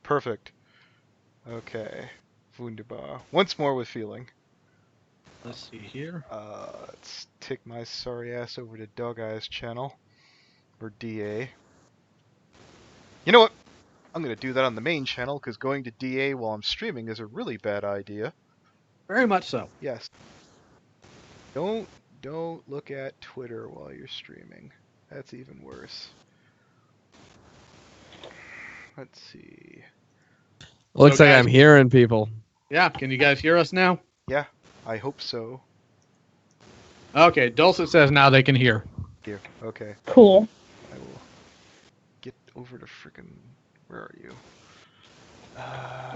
Perfect. Okay. Wunderbar. Once more with feeling. Let's see here. Let's take my sorry ass over to Dog Eye's channel. Or DA. You know what? I'm gonna do that on the main channel, because going to DA while I'm streaming is a really bad idea. Very much so. Yes. Don't look at Twitter while you're streaming. That's even worse. Let's see. Looks So, like guys- I'm hearing people. Yeah, can you guys hear us now? Yeah, I hope so. Okay, Dulcet says now they can hear. Here. Okay. Cool. I will get over to frickin'... Where are you?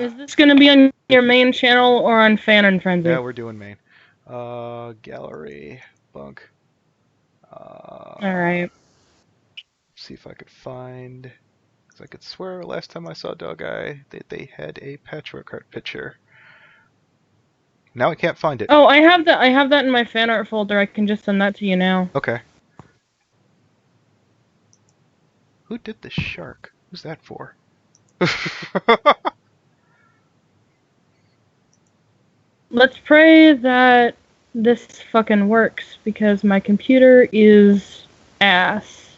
Is this going to be on your main channel or on Fan and Frenzy? Yeah, we're doing main. Gallery. Bunk. Alright. See if I could find... Because I could swear last time I saw Dog Eye that they had a Patchwork Heart picture. Now I can't find it. Oh, I have that in my fan art folder. I can just send that to you now. Okay. Who did the shark? Who's that for? Let's pray that this fucking works, because my computer is ass.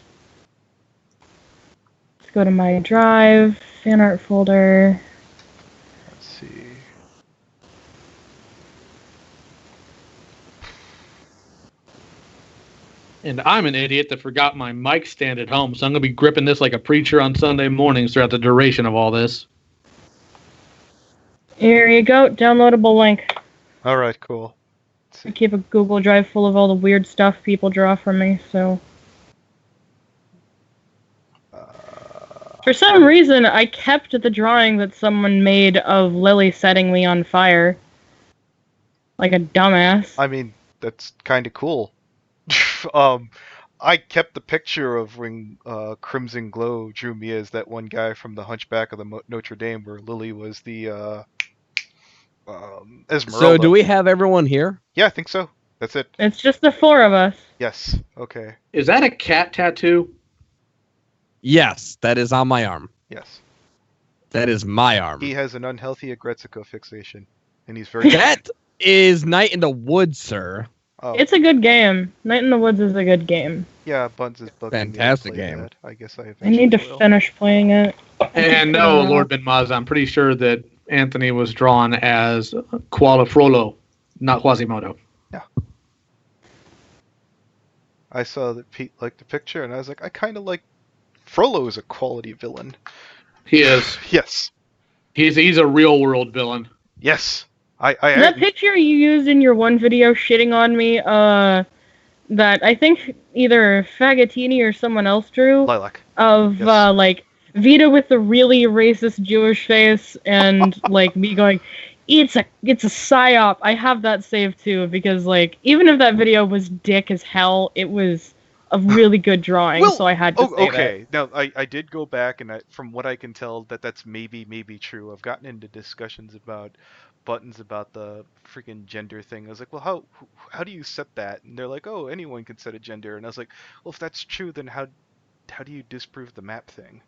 Let's go to my drive, fan art folder. Let's see. And I'm an idiot that forgot my mic stand at home, so I'm going to be gripping this like a preacher on Sunday mornings throughout the duration of all this. Here you go, downloadable link. Alright, cool. I keep a Google Drive full of all the weird stuff people draw from me, so... For some reason, I kept the drawing that someone made of Lily setting me on fire. Like a dumbass. I mean, that's kind of cool. I kept the picture of when Crimson Glow drew me as that one guy from the Hunchback of the Notre Dame, where Lily was the Esmeralda. So do we have everyone here? Yeah, I think so. That's it. It's just the four of us. Yes. Okay. Is that a cat tattoo? Yes, that is on my arm. Yes. That is my arm. He has an unhealthy Agretzico fixation, and he's very... That is Night in the Woods, sir. Oh. It's a good game. Night in the Woods is a good game. Yeah, Buns is bugging Fantastic me to play game. that. I guess I I need to will. finish playing it. And no, Lord Ben Maz, I'm pretty sure that Anthony was drawn as Qualifrolo, not Quasimodo. I saw that Pete liked the picture, and I was like, I kind of like... Frollo is a quality villain. He is. Yes. He's a real world villain. Yes. I That picture you used in your one video shitting on me, that I think either Fagatini or someone else drew, Lilac. of, Yes. like, Vita with the really racist Jewish face, and, like, me going, it's a psyop. I have that saved, too, because, like, even if that video was dick as hell, it was a really good drawing, Well, so I had to save it. okay. Now, I did go back, and from what I can tell, that's maybe true. I've gotten into discussions about buttons about the freaking gender thing. I was like, well, how do you set that? And they're like, oh, anyone can set a gender. And I was like, well, if that's true, then how do you disprove the map thing?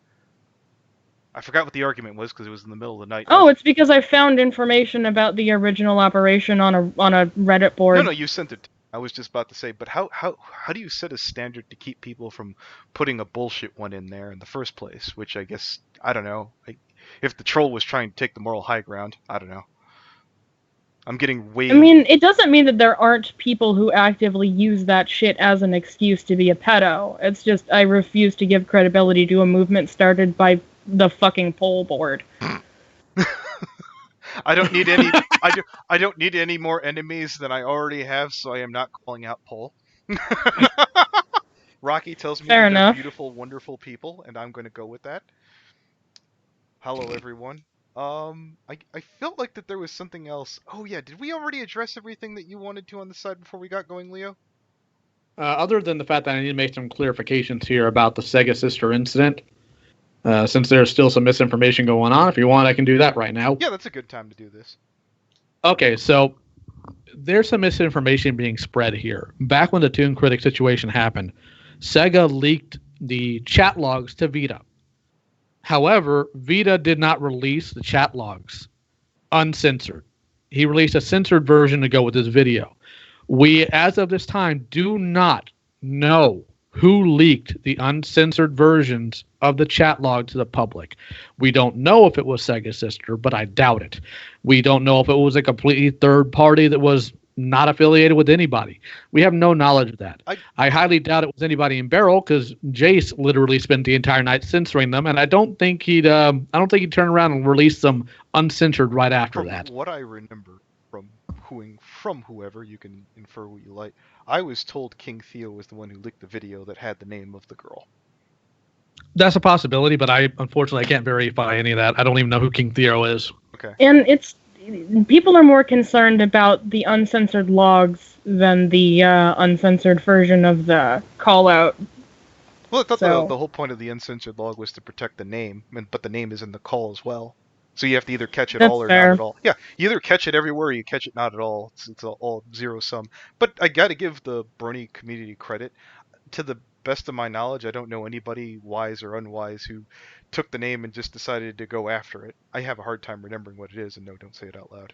I forgot what the argument was because it was in the middle of the night. Oh, it's because I found information about the original operation on a Reddit board. No, you sent it. I was just about to say, but how do you set a standard to keep people from putting a bullshit one in there in the first place? Which I guess, I don't know. If the troll was trying to take the moral high ground, I don't know. I'm getting way... I mean, it doesn't mean that there aren't people who actively use that shit as an excuse to be a pedo. It's just I refuse to give credibility to a movement started by the fucking poll board. I don't need any. I don't need any more enemies than I already have, so I am not calling out Poll. Rocky tells me Fair that enough. they're beautiful, wonderful people, and I'm going to go with that. Hello, everyone. I felt like that there was something else. Oh yeah, did we already address everything that you wanted to on the side before we got going, Leo? Other than the fact that I need to make some clarifications here about the Sega Sister incident, since there's still some misinformation going on. If you want, I can do that right now. Yeah, that's a good time to do this. Okay, so there's some misinformation being spread here. Back when the Toon Critic situation happened, Sega leaked the chat logs to Vita. However, Vita did not release the chat logs uncensored. He released a censored version to go with this video. We, as of this time, do not know who leaked the uncensored versions of the chat log to the public. We don't know if it was Sega Sister, but I doubt it. We don't know if it was a completely third party that was not affiliated with anybody. We have no knowledge of that. I highly doubt it was anybody in Barrel, because Jace literally spent the entire night censoring them, and I don't think he'd turn around and release them uncensored right after that. What I remember from whoever, you can infer what you like, I was told King Theo was the one who leaked the video that had the name of the girl. That's a possibility, but I can't verify any of that. I don't even know who King Theo is. Okay. And people are more concerned about the uncensored logs than the uncensored version of the call out. Well, I thought the whole point of the uncensored log was to protect the name, but the name is in the call as well. So you have to either catch it all or not at all. Yeah, you either catch it everywhere or you catch it not at all. It's all zero sum. But I got to give the Brony community credit. To the best of my knowledge, I don't know anybody wise or unwise who took the name and just decided to go after it. I have a hard time remembering what it is, and no, don't say it out loud.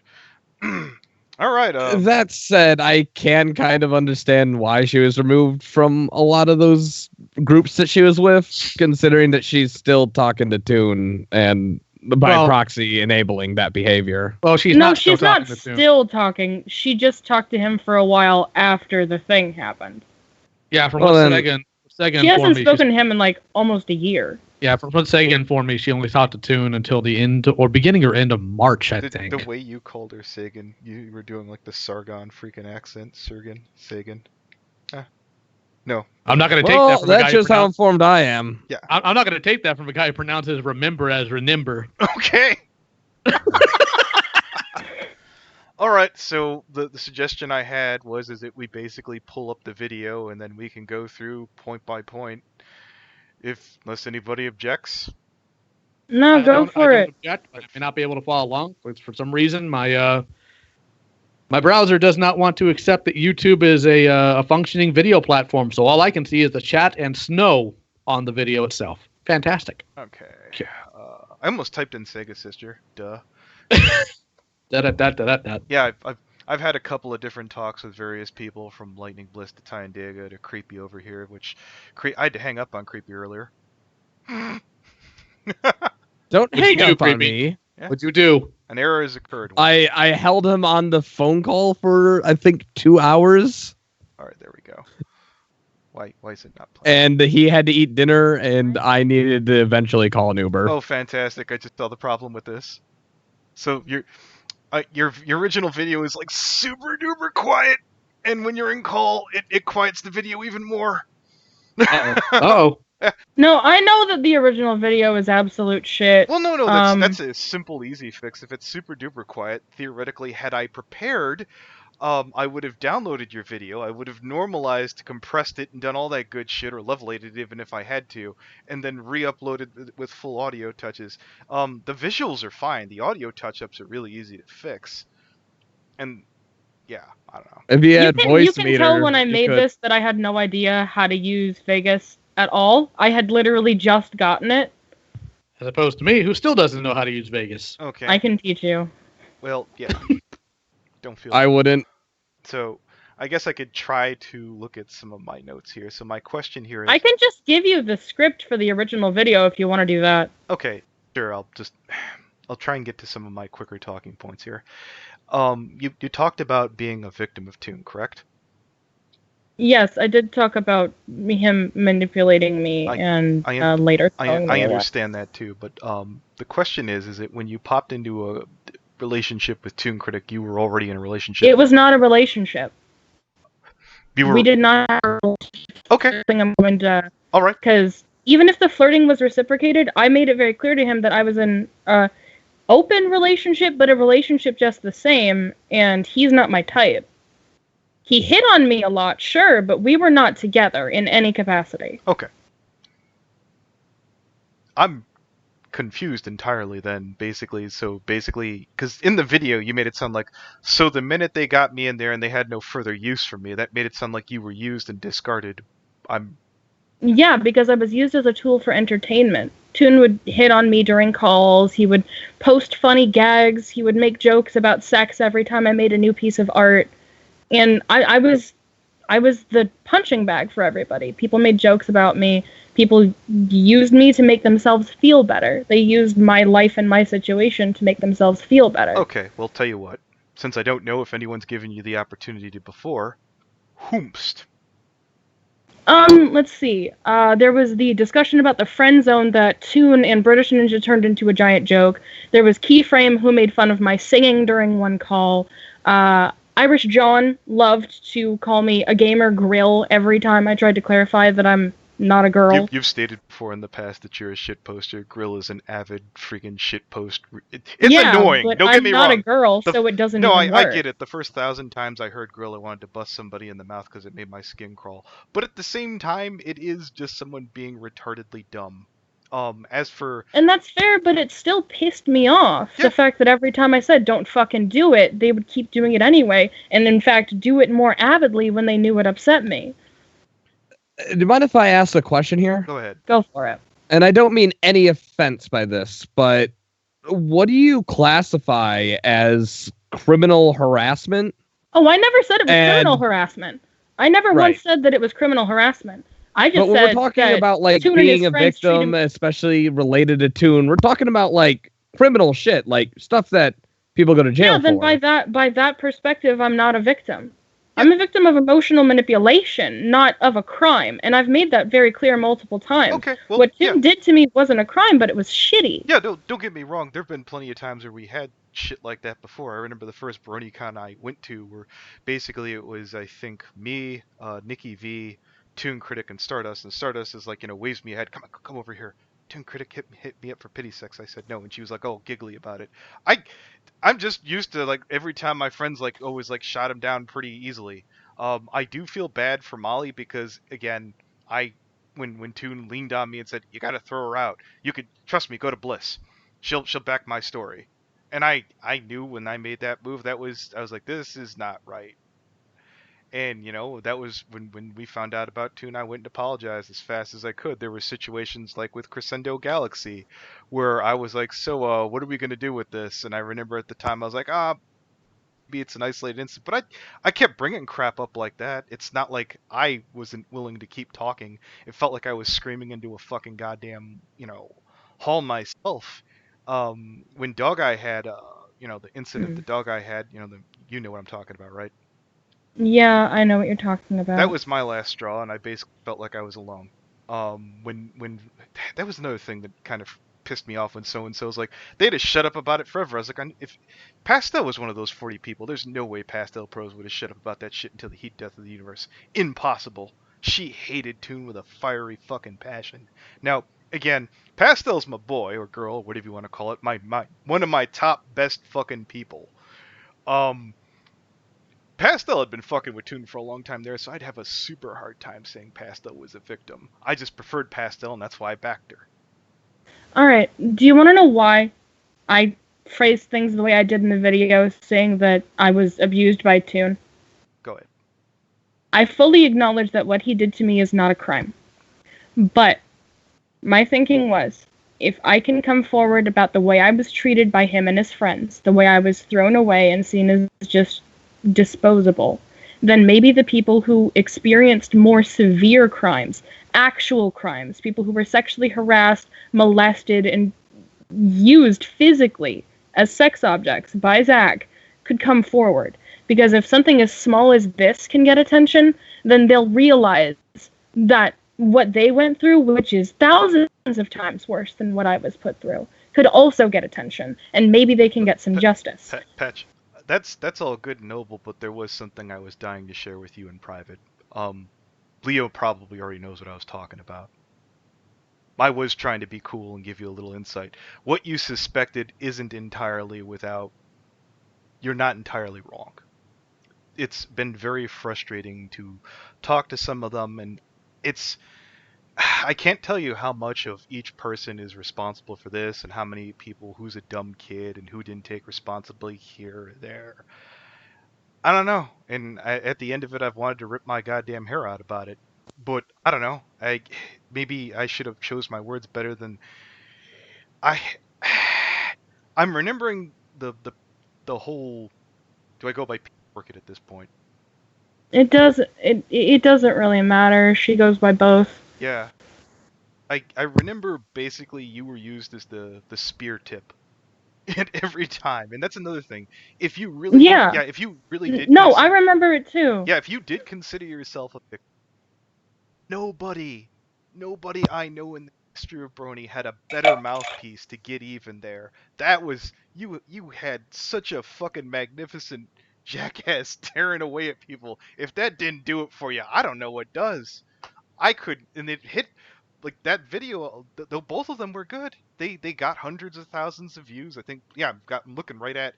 All right. That said, I can kind of understand why she was removed from a lot of those groups that she was with, considering that she's still talking to Toon and by proxy enabling that behavior. Well, she's not still talking. She just talked to him for a while after the thing happened. Yeah, from what Sega she hasn't spoken to him in like almost a year. Yeah, from what Sega informed me, she only talked to Toon until the end or beginning or end of March, I think. The way you called her Sagan, you were doing like the Sargon freaking accent. Sagan. No. I'm not going to take that from a guy that's just how informed I am. Yeah. I'm not going to take that from a guy who pronounces remember as renimber. Okay. All right, so the suggestion I had was that we basically pull up the video and then we can go through point by point, unless anybody objects. No, go for it. Object, but I may not be able to follow along. For some reason, my browser does not want to accept that YouTube is a functioning video platform, so all I can see is the chat and snow on the video itself. Fantastic. Okay. I almost typed in Sega Sister. Duh. Yeah, I've had a couple of different talks with various people, from Lightning Bliss to Tyandaga to Creepy over here, which I had to hang up on Creepy earlier. Don't hang up on me. Yeah. What'd you do? An error has occurred. I held him on the phone call for, I think, 2 hours. All right, there we go. Why is it not playing? And he had to eat dinner, and I needed to eventually call an Uber. Oh, fantastic. I just saw the problem with this. So your original video is like super duper quiet, and when you're in call, it quiets the video even more. Uh-oh. No, I know that the original video is absolute shit. Well, no, that's a simple, easy fix. If it's super duper quiet, theoretically, had I prepared, I would have downloaded your video, I would have normalized, compressed it, and done all that good shit, or levelated it even if I had to, and then re-uploaded it with full audio touches. The visuals are fine. The audio touch-ups are really easy to fix. And, yeah, I don't know. If you had voice you can tell when I made this that I had no idea how to use Vegas at all. I had literally just gotten it. As opposed to me, who still doesn't know how to use Vegas. Okay. I can teach you. Well, yeah. Don't feel I wouldn't. So, I guess I could try to look at some of my notes here. So my question here is... I can just give you the script for the original video if you want to do that. Okay, sure. I'll try and get to some of my quicker talking points here. You talked about being a victim of Toon, correct? Yes, I did talk about him manipulating me later. I understand that too, but the question is that when you popped into a relationship with Toon Critic, you were already in a relationship? It was not a relationship. We did not have a relationship. Okay. I'm going to... All right. Because even if the flirting was reciprocated, I made it very clear to him that I was in an open relationship, but a relationship just the same, and he's not my type. He hit on me a lot, sure, but we were not together in any capacity. Okay. I'm confused entirely then, basically, because in the video you made it sound like, so the minute they got me in there and they had no further use for me, that made it sound like you were used and discarded. Yeah, because I was used as a tool for entertainment. Toon would hit on me during calls. He would post funny gags. He would make jokes about sex every time I made a new piece of art. And I was the punching bag for everybody. People made jokes about me. People used me to make themselves feel better. They used my life and my situation to make themselves feel better. Okay, well, tell you what. Since I don't know if anyone's given you the opportunity to before, whomst? Let's see. There was the discussion about the friend zone that Toon and British Ninja turned into a giant joke. There was Keyframe, who made fun of my singing during one call. Irish John loved to call me a gamer grill every time I tried to clarify that I'm not a girl. You've stated before in the past that you're a shit poster. Grill is an avid freaking shit post. It's annoying. But Don't get me wrong. I'm not a girl, so it doesn't No, even work. I get it. The first 1,000 times I heard Grill, I wanted to bust somebody in the mouth because it made my skin crawl. But at the same time, it is just someone being retardedly dumb. As for... And that's fair, but it still pissed me off. Yeah. The fact that every time I said, don't fucking do it, they would keep doing it anyway, and in fact do it more avidly when they knew it upset me. Do you mind if I ask a question here? Go ahead. Go for it. And I don't mean any offense by this, but what do you classify as criminal harassment? Oh, I never said it was criminal harassment. I never once said that it was criminal harassment. I just but said we're talking about like Toon and being his a friends victim, especially related to Toon. We're talking about like criminal shit, like stuff that people go to jail for. Yeah, then by that perspective, I'm not a victim. I'm a victim of emotional manipulation, not of a crime, and I've made that very clear multiple times. Okay, well, what Toon did to me wasn't a crime, but it was shitty. Yeah, don't get me wrong. There've been plenty of times where we had shit like that before. I remember the first BronyCon I went to, where basically it was, I think, me, Nikki V, Toon Critic, and Stardust. And Stardust is like, waves me ahead. Come over here. Toon Critic hit me up for pity sex. I said no, and she was like, oh, giggly about it. I'm just used to, like, every time my friends, like, always, like, shot him down pretty easily. I do feel bad for Molly because, again, when Toon leaned on me and said, you gotta throw her out, you could, trust me, go to Bliss. She'll back my story. And I knew when I made that move, I was like, this is not right. And, that was when we found out about Toon, I went and apologized as fast as I could. There were situations like with Crescendo Galaxy where I was like, so, what are we going to do with this? And I remember at the time I was like, maybe it's an isolated incident. But I kept bringing crap up like that. It's not like I wasn't willing to keep talking. It felt like I was screaming into a fucking goddamn, hall myself. When Dog Eye had, the incident that Dog Eye had, you know what I'm talking about, right? Yeah, I know what you're talking about. That was my last straw, and I basically felt like I was alone. When that was another thing that kind of pissed me off when so-and-so was like, they had to shut up about it forever. I was like, if Pastel was one of those 40 people, there's no way Pastel Pros would have shut up about that shit until the heat death of the universe. Impossible. She hated Toon with a fiery fucking passion. Now, again, Pastel's my boy or girl, whatever you want to call it, my one of my top best fucking people. Pastel had been fucking with Toon for a long time there, so I'd have a super hard time saying Pastel was a victim. I just preferred Pastel, and that's why I backed her. Alright, do you want to know why I phrased things the way I did in the video, saying that I was abused by Toon? Go ahead. I fully acknowledge that what he did to me is not a crime. But my thinking was, if I can come forward about the way I was treated by him and his friends, the way I was thrown away and seen as just disposable, then maybe the people who experienced more severe crimes, actual crimes, people who were sexually harassed, molested, and used physically as sex objects by Zach could come forward. Because if something as small as this can get attention, then they'll realize that what they went through, which is thousands of times worse than what I was put through, could also get attention, and maybe they can get some justice. Patch, that's all good and noble, but there was something I was dying to share with you in private. Leo probably already knows what I was talking about. I was trying to be cool and give you a little insight. What you suspected isn't entirely without... You're not entirely wrong. It's been very frustrating to talk to some of them, and it's... I can't tell you how much of each person is responsible for this, and how many people, who's a dumb kid, and who didn't take responsibility here or there. I don't know, and at the end of it, I've wanted to rip my goddamn hair out about it. But, I don't know, maybe I should have chose my words better than I I'm remembering the whole. Do I go by PatchWork at this point? It doesn't really matter. She goes by both. Yeah. I remember basically you were used as the spear tip at every time, and that's another thing. If you really Yeah. if you really did No, I remember it too. yeah, if you did consider yourself a victim, nobody I know in the history of Brony had a better mouthpiece to get even there. That was you had such a fucking magnificent jackass tearing away at people. If that didn't do it for you, I don't know what does. I could, and it hit like that video. Though both of them were good. They got hundreds of thousands of views. I think. Yeah, I'm looking right at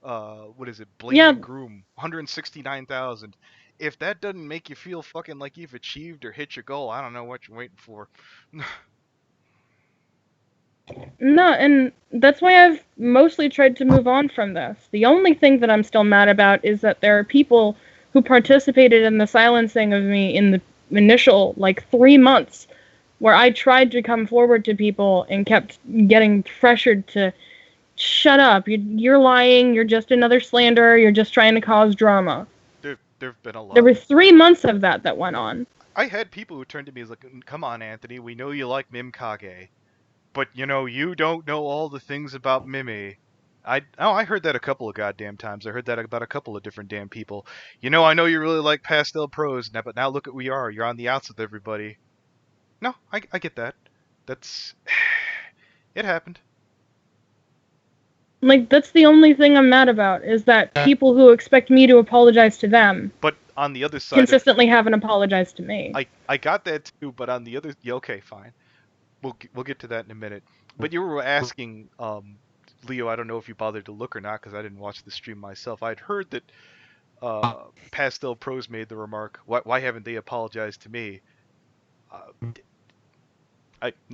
what is it? Blade Yeah. and Groom, 169,000. If that doesn't make you feel fucking like you've achieved or hit your goal, I don't know what you're waiting for. No, and that's why I've mostly tried to move on from this. The only thing that I'm still mad about is that there are people who participated in the silencing of me in the initial, 3 months, where I tried to come forward to people and kept getting pressured to shut up. You're lying. You're just another slanderer. You're just trying to cause drama. There've been a lot. There were 3 months of that went on. I had people who turned to me as like, "Come on, Anthony, we know you like Mim Kage, but you don't know all the things about Mimi." I heard that a couple of goddamn times. I heard that about a couple of different damn people. I know you really like Pastel Pros, but now look at where you are. You're on the outs with everybody. No, I get that. That's it happened. That's the only thing I'm mad about, is that people who expect me to apologize to them But on the other side, consistently haven't apologized to me. I got that too. But on the other, yeah, okay, fine. We'll get to that in a minute. But you were asking, Leo. I don't know if you bothered to look or not because I didn't watch the stream myself. I'd heard that Pastel Pros made the remark, "Why haven't they apologized to me?"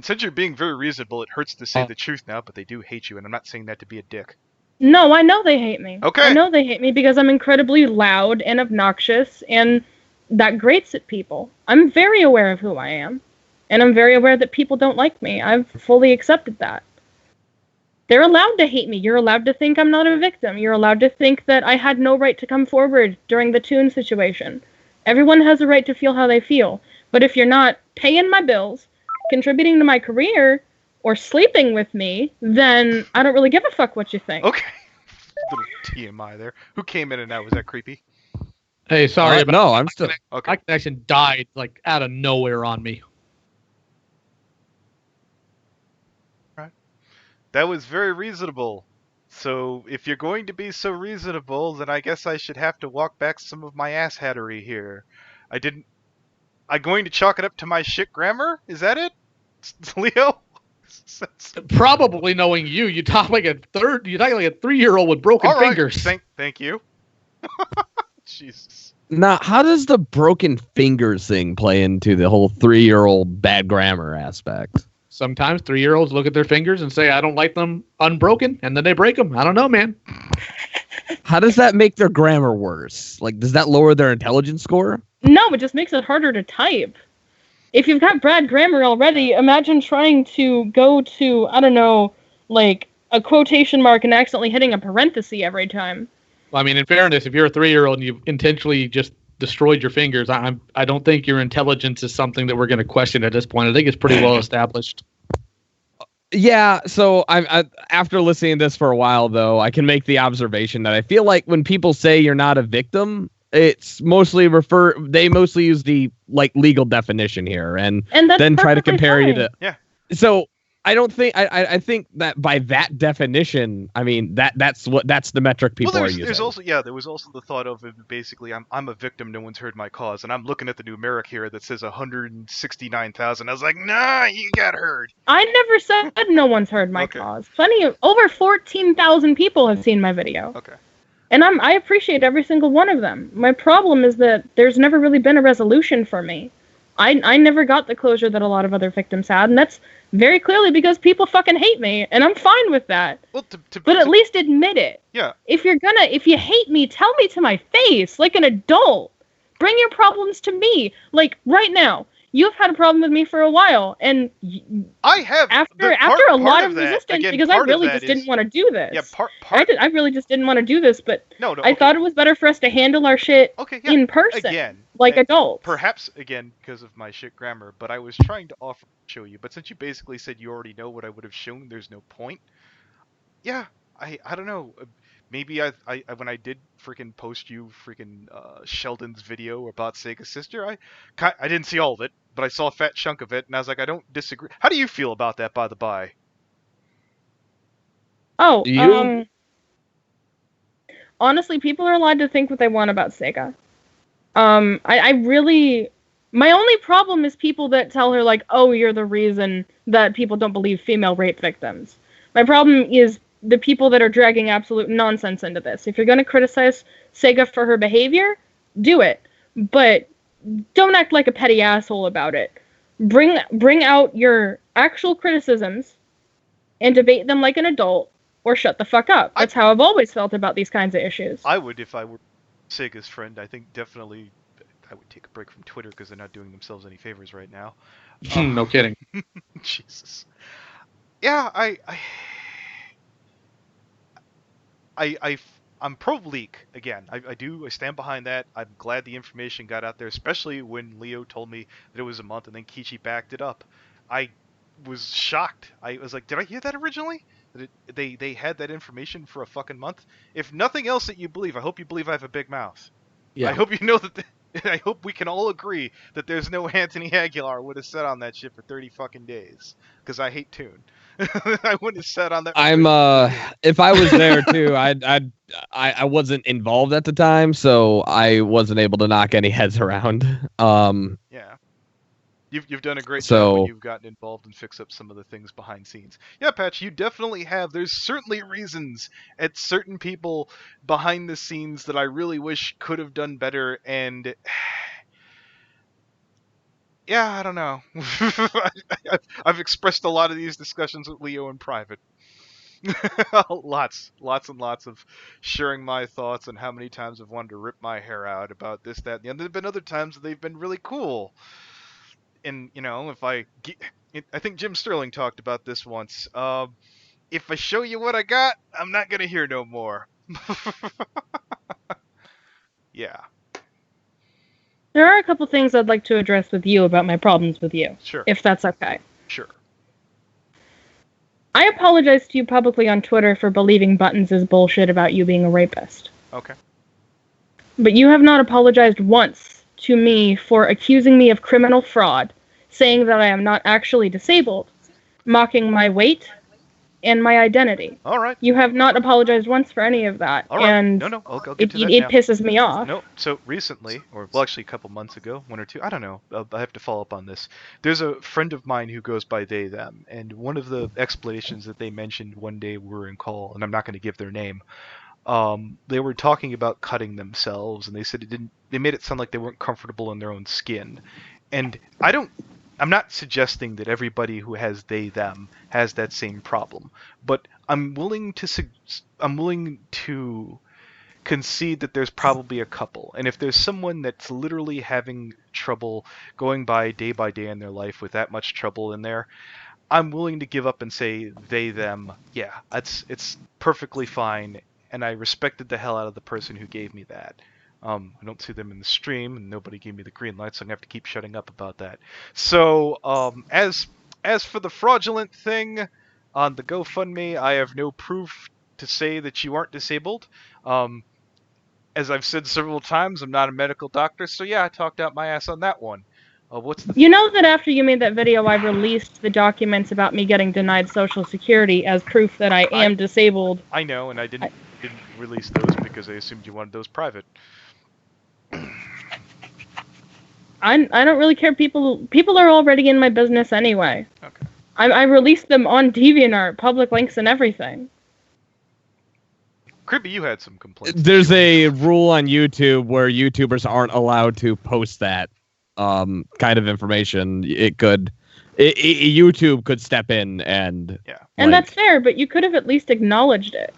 Since you're being very reasonable, it hurts to say the truth now, but they do hate you, and I'm not saying that to be a dick. No, I know they hate me. Okay. I know they hate me because I'm incredibly loud and obnoxious, and that grates at people. I'm very aware of who I am, and I'm very aware that people don't like me. I've fully accepted that. They're allowed to hate me. You're allowed to think I'm not a victim. You're allowed to think that I had no right to come forward during the Toon situation. Everyone has a right to feel how they feel. But if you're not paying my bills, contributing to my career, or sleeping with me, then I don't really give a fuck what you think. Okay. Little TMI there. Who came in and out? Was that creepy? Hey, sorry about no, I'm still. Okay. my connection died out of nowhere on me. Right. That was very reasonable. So if you're going to be so reasonable, then I guess I should have to walk back some of my asshattery here. I'm going to chalk it up to my shit grammar? Is that it? Leo? Probably knowing you talk like a 3-year-old with broken All right. fingers. Thank you. Jesus. Now, how does the broken fingers thing play into the whole 3-year-old bad grammar aspect? Sometimes 3-year-olds look at their fingers and say, "I don't like them unbroken," and then they break them. I don't know, man. How does that make their grammar worse? Does that lower their intelligence score? No, it just makes it harder to type. If you've got bad grammar already, imagine trying to go to, I don't know, a quotation mark and accidentally hitting a parenthesis every time. Well, I mean, in fairness, if you're a 3-year-old and you intentionally just destroyed your fingers, I don't think your intelligence is something that we're going to question at this point. I think it's pretty well established. Yeah, so I after listening to this for a while, though, I can make the observation that I feel like when people say you're not a victim, it's mostly they mostly use the legal definition here and then try to compare fine. you to. Yeah. So I don't think I think that by that definition, I mean that's the metric people are using. There was also the thought of basically I'm a victim, no one's heard my cause, and I'm looking at the numeric here that says 169,000. I was like, nah, you got heard. I never said no one's heard my cause. Over 14,000 people have seen my video. Okay. And I appreciate every single one of them. My problem is that there's never really been a resolution for me. I never got the closure that a lot of other victims had, and that's very clearly because people fucking hate me, and I'm fine with that. Well, but at least admit it. Yeah. If you hate me, tell me to my face, like an adult. Bring your problems to me. Right now, you've had a problem with me for a while, and I have after a lot of resistance, because I really just didn't want to do this. Yeah, I really just didn't want to do this, but no, I thought it was better for us to handle our shit in person, like adults. Perhaps again because of my shit grammar, but I was trying to offer to show you. But since you basically said you already know what I would have shown, there's no point. Yeah, I don't know. Maybe I when I did freaking post you freaking Sheldon's video about Sega's sister, I didn't see all of it, but I saw a fat chunk of it, and I was like, I don't disagree. How do you feel about that, by the by? Oh, honestly, people are allowed to think what they want about Sega. I really, my only problem is people that tell her like, oh, you're the reason that people don't believe female rape victims. My problem is the people that are dragging absolute nonsense into this. If you're going to criticize Sega for her behavior, do it. But don't act like a petty asshole about it. Bring out your actual criticisms and debate them like an adult, or shut the fuck up. That's how I've always felt about these kinds of issues. I would, if I were Sega's friend, I think definitely I would take a break from Twitter because they're not doing themselves any favors right now. No kidding. Jesus. Yeah, I'm pro leak again. I stand behind that. I'm glad the information got out there, especially when Leo told me that it was a month and then Kichi backed it up. I was shocked. I was like, did I hear that originally? That they had that information for a fucking month? If nothing else that you believe, I hope you believe I have a big mouth. Yeah. I hope you know that. I hope we can all agree that there's no Anthony Aguilar would have sat on that shit for 30 fucking days. Because I hate Toon. I wouldn't have sat on that. If I was there too, I wasn't involved at the time, so I wasn't able to knock any heads around. Yeah. You've done a great job when you've gotten involved and fixed up some of the things behind scenes. Yeah, Patch, you definitely have. There's certainly reasons at certain people behind the scenes that I really wish could have done better, and yeah, I don't know. I've expressed a lot of these discussions with Leo in private. lots and lots of sharing my thoughts on how many times I've wanted to rip my hair out about this, that, and the other. There have been other times that they've been really cool. And, you know, I think Jim Sterling talked about this once. If I show you what I got, I'm not going to hear no more. Yeah. There are a couple things I'd like to address with you about my problems with you. Sure. If that's okay. Sure. I apologize to you publicly on Twitter for believing Buttons is bullshit about you being a rapist. Okay. But you have not apologized once to me for accusing me of criminal fraud, saying that I am not actually disabled, mocking my weight and my identity. All right. You have not apologized once for any of that. All right. And no, I'll get to that it now. Pisses me off. No, so recently, or well, actually a couple months ago, one or two, I don't know. I have to follow up on this. There's a friend of mine who goes by they, them, and one of the explanations that they mentioned one day we were in call, and I'm not going to give their name, they were talking about cutting themselves, and they said they made it sound like they weren't comfortable in their own skin. And I'm not suggesting that everybody who has they, them has that same problem, but I'm willing to concede that there's probably a couple. And if there's someone that's literally having trouble going by day in their life with that much trouble in there, I'm willing to give up and say they, them, yeah, it's perfectly fine. And I respected the hell out of the person who gave me that. I don't see them in the stream, and nobody gave me the green light, so I'm going to have to keep shutting up about that. So, as for the fraudulent thing on the GoFundMe, I have no proof to say that you aren't disabled. As I've said several times, I'm not a medical doctor, so yeah, I talked out my ass on that one. You know that after you made that video, I released the documents about me getting denied Social Security as proof that I am disabled. I know, and I didn't release those because I assumed you wanted those private. I don't really care. People are already in my business anyway. Okay. I released them on DeviantArt, public links and everything. Creepy, you had some complaints. There's a rule on YouTube where YouTubers aren't allowed to post that kind of information. YouTube could step in and and that's fair, but you could have at least acknowledged it.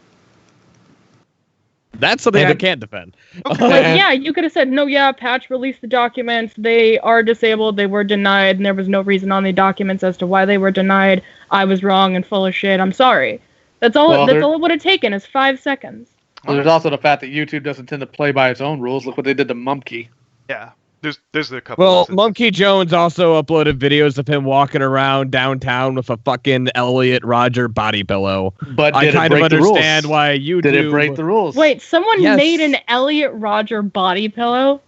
That's something I can't defend. Like, yeah, you could have said, no, yeah, Patch released the documents. They are disabled. They were denied, and there was no reason on the documents as to why they were denied. I was wrong and full of shit. I'm sorry. That's all. That's all it would have taken is 5 seconds. Well, there's also the fact that YouTube doesn't tend to play by its own rules. Look what they did to Mumkey. Yeah. There's a couple. Well, Monkey Jones also uploaded videos of him walking around downtown with a fucking Elliot Roger body pillow. But I kind of understand why YouTube did it break the rules. Wait, someone made an Elliot Roger body pillow?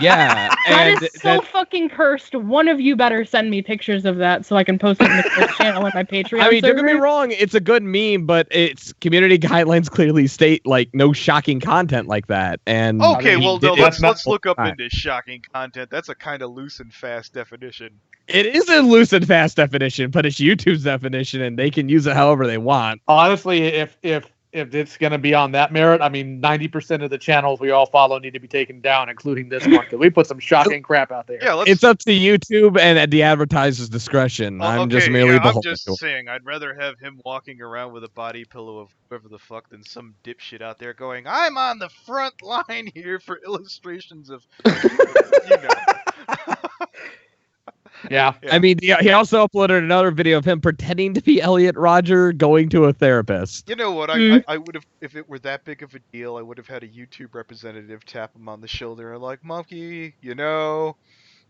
Yeah. That is so fucking cursed. One of you better send me pictures of that so I can post it in the Twitch channel and my Patreon. I mean, don't server. get me wrong, it's a good meme, but its community guidelines clearly state like no shocking content like that. And okay, well, no, let's look up into shocking content. That's a kind of loose and fast definition. It is a loose and fast definition, but it's YouTube's definition, and they can use it however they want. Honestly, if it's going to be on that merit, I mean, 90% of the channels we all follow need to be taken down, including this one, because we put some shocking crap out there. Yeah, it's up to YouTube and at the advertiser's discretion. I'm just merely I'm just saying, I'd rather have him walking around with a body pillow of whoever the fuck than some dipshit out there going, I'm on the front line here for illustrations of, you know. Yeah. I mean, he also uploaded another video of him pretending to be Elliot Roger going to a therapist. You know what? I would have, if it were that big of a deal, I would have had a YouTube representative tap him on the shoulder and like, Monkey, you know,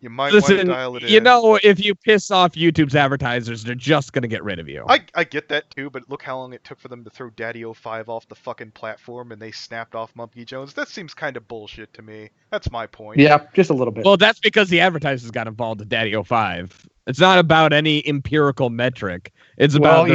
you might want to dial it in. You know, if you piss off YouTube's advertisers, they're just going to get rid of you. I get that too, but look how long it took for them to throw Daddy05 off the fucking platform and they snapped off Monkey Jones. That seems kind of bullshit to me. That's my point. Yeah, just a little bit. Well, that's because the advertisers got involved with Daddy05. It's not about any empirical metric. It's about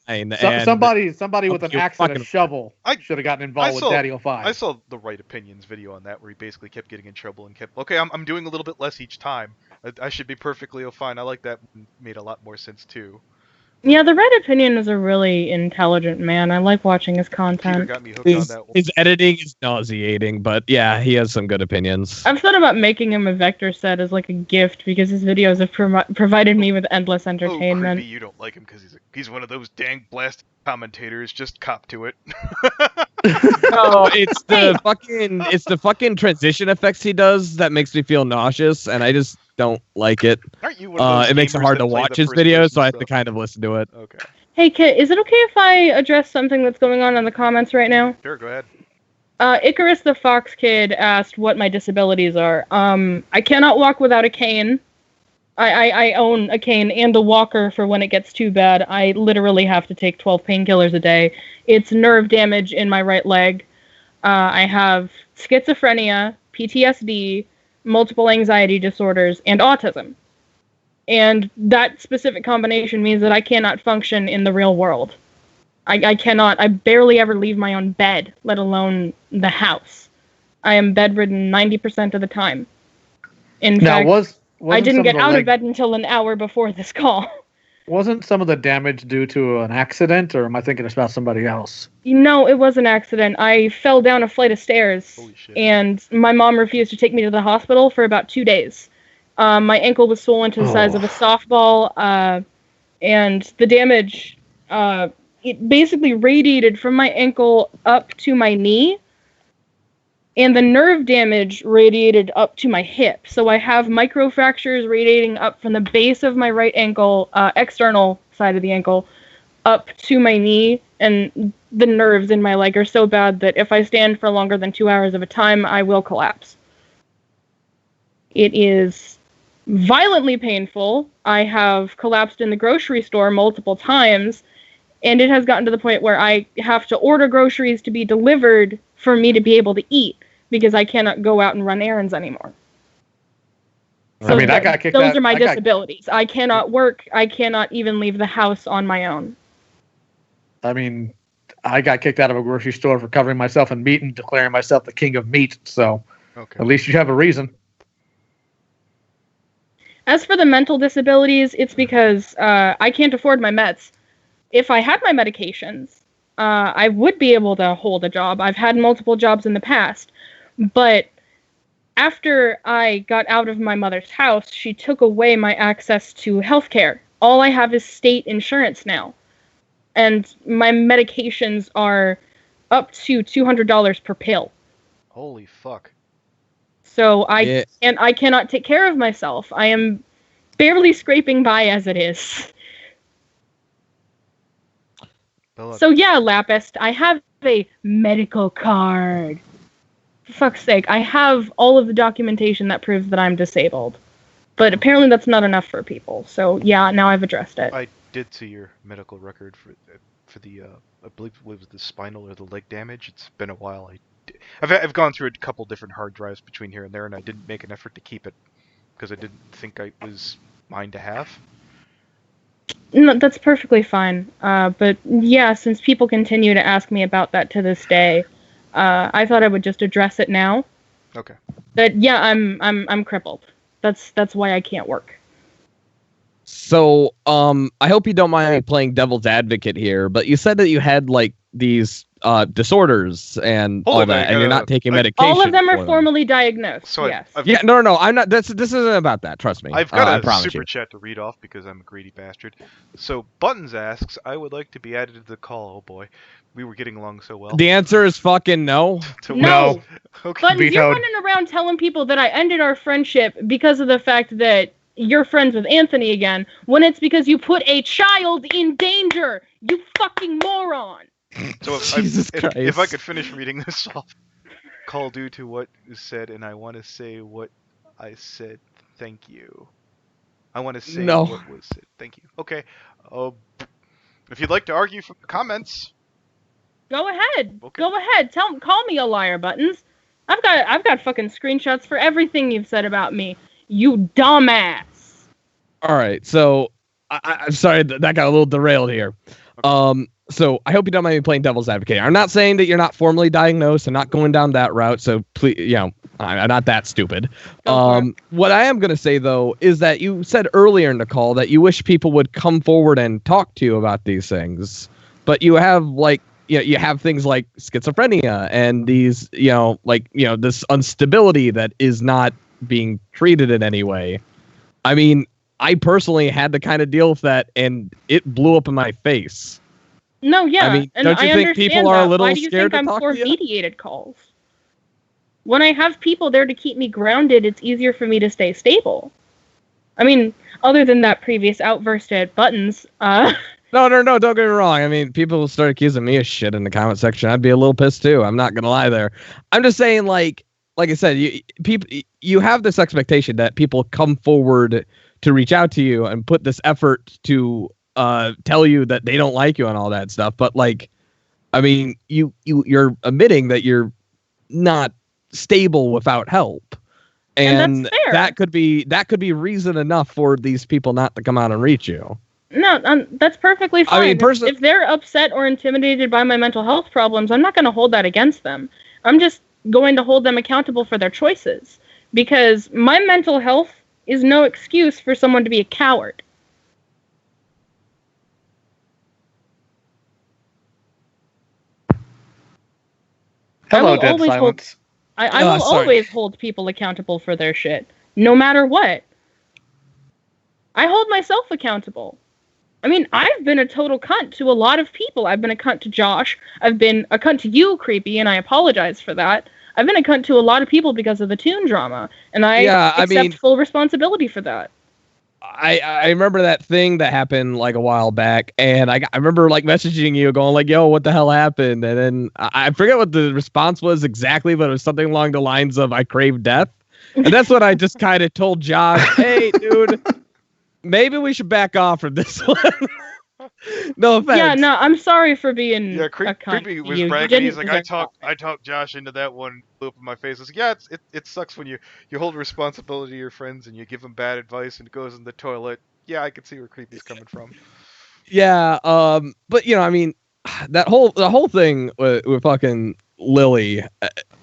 somebody with an axe and a shovel should have gotten involved with Daddy05. I saw the Right Opinions video on that where he basically kept getting in trouble and kept, okay, I'm doing a little bit less each time. I should be perfectly fine. I like that. Made a lot more sense too. Yeah, the Right Opinion is a really intelligent man. I like watching his content. Got me hooked on that one. His editing is nauseating, but yeah, he has some good opinions. I've thought about making him a vector set as like a gift because his videos have provided me with endless entertainment. Oh, creepy. You don't like him because he's one of those dang blasted commentators. Just cop to it. Oh, it's the fucking transition effects he does that makes me feel nauseous, and I just don't like it. Aren't you one of those it makes it hard to watch his videos, so I have to kind of listen to it. Okay. Hey, Kit, is it okay if I address something that's going on in the comments right now? Sure, go ahead. Icarus the Fox Kid asked what my disabilities are. I cannot walk without a cane. I own a cane and a walker for when it gets too bad. I literally have to take 12 painkillers a day. It's nerve damage in my right leg. I have schizophrenia, PTSD, multiple anxiety disorders, and autism. And that specific combination means that I cannot function in the real world. I cannot. I barely ever leave my own bed, let alone the house. I am bedridden 90% of the time. In fact, I didn't get out of bed until an hour before this call. Wasn't some of the damage due to an accident, or am I thinking about somebody else? No, it was an accident. I fell down a flight of stairs, and my mom refused to take me to the hospital for about 2 days. My ankle was swollen to the size of a softball, and the damage, it basically radiated from my ankle up to my knee, and the nerve damage radiated up to my hip. So I have microfractures radiating up from the base of my right ankle, external side of the ankle, up to my knee, and the nerves in my leg are so bad that if I stand for longer than 2 hours of a time, I will collapse. It is violently painful. I have collapsed in the grocery store multiple times, and it has gotten to the point where I have to order groceries to be delivered for me to be able to eat, because I cannot go out and run errands anymore. So I mean, I got kicked out. Those are my disabilities. I cannot work. I cannot even leave the house on my own. I mean, I got kicked out of a grocery store for covering myself in meat and declaring myself the king of meat, so at least you have a reason. As for the mental disabilities, it's because I can't afford my meds. If I had my medications, I would be able to hold a job. I've had multiple jobs in the past, but after I got out of my mother's house, she took away my access to healthcare. All I have is state insurance now, and my medications are up to $200 per pill. Holy fuck. So I cannot take care of myself. I am barely scraping by as it is. So yeah, Lapist, I have a medical card. For fuck's sake, I have all of the documentation that proves that I'm disabled. But apparently that's not enough for people. So yeah, now I've addressed it. I did see your medical record for the I believe it was the spinal or the leg damage. It's been a while. I've gone through a couple different hard drives between here and there, and I didn't make an effort to keep it because I didn't think it was mine to have. No, that's perfectly fine. But yeah, since people continue to ask me about that to this day, I thought I would just address it now. Okay. That yeah, I'm crippled. That's why I can't work. So, I hope you don't mind me playing devil's advocate here, but you said that you had like these disorders and all that, and you're not taking medication. All of them are formally diagnosed. So yes. No, I'm not. This isn't about that. Trust me. I've got a super chat to read off because I'm a greedy bastard. So Buttons asks, "I would like to be added to the call." Oh boy, we were getting along so well. The answer is fucking no. No. Okay. Buttons, you're running around telling people that I ended our friendship because of the fact that you're friends with Anthony again, when it's because you put a child in danger. You fucking moron. So if I could finish reading this off, call due to what you said, and I want to say what I said. Thank you. I want to say what was said. Thank you. Okay. If you'd like to argue from the comments, go ahead. Okay. Go ahead. Call me a liar, Buttons. I've got fucking screenshots for everything you've said about me. You dumbass. All right. So I'm sorry that got a little derailed here. Okay. So I hope you don't mind me playing devil's advocate. I'm not saying that you're not formally diagnosed. I'm not going down that route. So please, I'm not that stupid. What I am going to say, though, is that you said earlier in the call that you wish people would come forward and talk to you about these things. But you have you have things like schizophrenia and these, this instability that is not being treated in any way. I mean, I personally had to kind of deal with that, and it blew up in my face. No, yeah, I mean, and don't you I think understand people are a that. little Why do you scared think to I'm talk to you? for mediated calls? When I have people there to keep me grounded, it's easier for me to stay stable. I mean, other than that previous outburst at Buttons, No, don't get me wrong. I mean, people will start accusing me of shit in the comment section. I'd be a little pissed too. I'm not gonna lie there. I'm just saying, like I said, you have this expectation that people come forward to reach out to you and put this effort to tell you that they don't like you and all that stuff. But I mean, you're admitting that you're not stable without help, and that's fair. that could be reason enough for these people not to come out and reach you. No, that's perfectly fine. I mean, if they're upset or intimidated by my mental health problems, I'm not going to hold that against them. I'm just going to hold them accountable for their choices, because my mental health is no excuse for someone to be a coward. Hello, dead silence. I will always hold people accountable for their shit, no matter what. I hold myself accountable. I mean, I've been a total cunt to a lot of people. I've been a cunt to Josh. I've been a cunt to you, Creepy, and I apologize for that. I've been a cunt to a lot of people because of the Toon drama, and I accept full responsibility for that. I remember that thing that happened a while back, and I remember messaging you going yo, what the hell happened? And then I forget what the response was exactly, but it was something along the lines of I crave death. And that's what I just kind of told Josh, hey, dude, maybe we should back off from this one. No offense. Yeah, no, I'm sorry for being a cunt. Creepy was bragging. He's like, I talked Josh into that one, blew up in my face. I was like, yeah, it sucks when you hold responsibility to your friends and you give them bad advice and it goes in the toilet. Yeah, I can see where Creepy's coming from. Yeah, but I mean, the whole thing with fucking Lily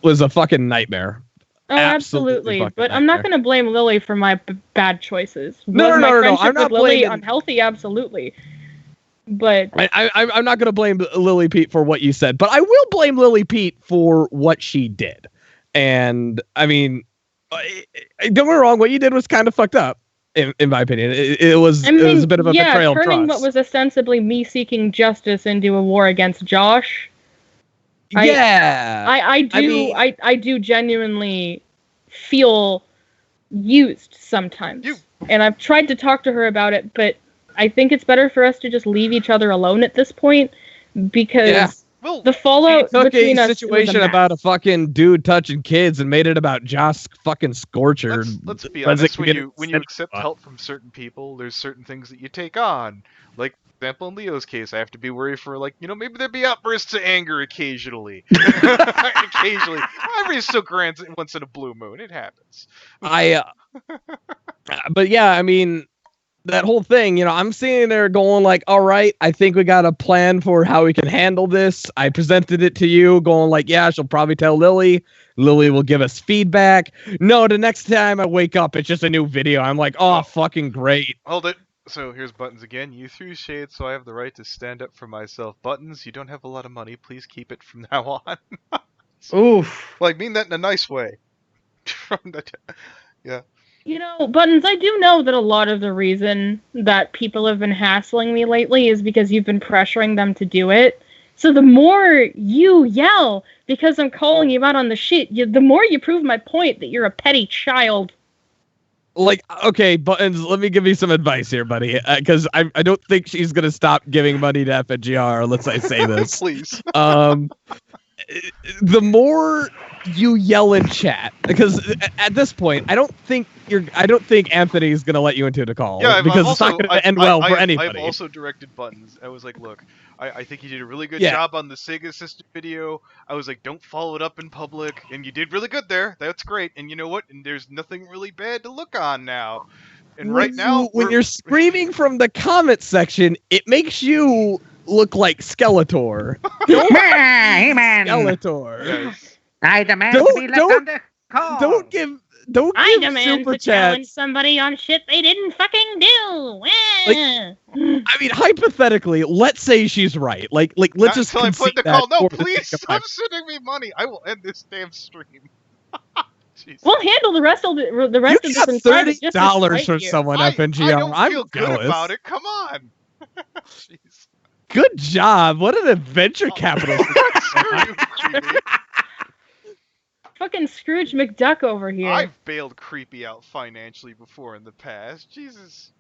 was a fucking nightmare. Oh, absolutely. But I'm not going to blame Lily for my bad choices. No. I'm not Lily unhealthy, absolutely. But I'm not going to blame Lily Pete for what you said, but I will blame Lily Pete for what she did. And I mean, don't get me wrong, what you did was kind of fucked up, in my opinion. It was a bit of a betrayal of trust. Turning what was ostensibly me seeking justice into a war against Josh. Yeah. I do genuinely feel used sometimes. And I've tried to talk to her about it, but I think it's better for us to just leave each other alone at this point, because the fallout between us was a situation about a fucking dude touching kids and made it about Josh fucking Scorcher. Let's be honest. When you accept help from certain people, there's certain things that you take on. Like, for example, in Leo's case, I have to be worried for, like, maybe there'd be outbursts of anger occasionally. Occasionally. Every so grand once in a blue moon. It happens. But yeah, I mean, that whole thing, I'm sitting there going like, all right, I think we got a plan for how we can handle this. I presented it to you going like, yeah, she'll probably tell Lily. Lily will give us feedback. No, the next time I wake up, it's just a new video. I'm like, oh, fucking great. Hold it. So here's Buttons again. You threw shade, so I have the right to stand up for myself. Buttons, you don't have a lot of money. Please keep it from now on. Oof. Well, I mean that in a nice way. Yeah. Buttons, I do know that a lot of the reason that people have been hassling me lately is because you've been pressuring them to do it. So the more you yell because I'm calling you out on the shit, the more you prove my point that you're a petty child. Like, okay, Buttons, let me give you some advice here, buddy, because I don't think she's going to stop giving money to FNGR unless I say this. Please. The more you yell in chat, because at this point, I don't think Anthony's gonna let you into the call, because it's not gonna end well for anybody. I've also directed Buttons. I was like, look, I think you did a really good job on the Sega System video. I was like, don't follow it up in public, and you did really good there. That's great. And you know what? And there's nothing really bad to look on now. And right now, when you're screaming from the comment section, it makes you look like Skeletor. Hey, man. Skeletor. Yes. I demand to be left on the call. Don't give I demand super to challenge chats. somebody on shit they didn't fucking do. I mean, hypothetically, let's say she's right. Like let's just until I concede put the that call. No, for the please sake of stop sending me money. I will end this damn stream. Jeez. We'll handle the rest of this You in got private, just to $30 spite from you. someone, FNGR. I don't I'm feel good jealous. about it. Come on. Jeez. Good job. What an adventure capitalist. Fucking Scrooge McDuck over here. I've bailed Creepy out financially before in the past. Jesus.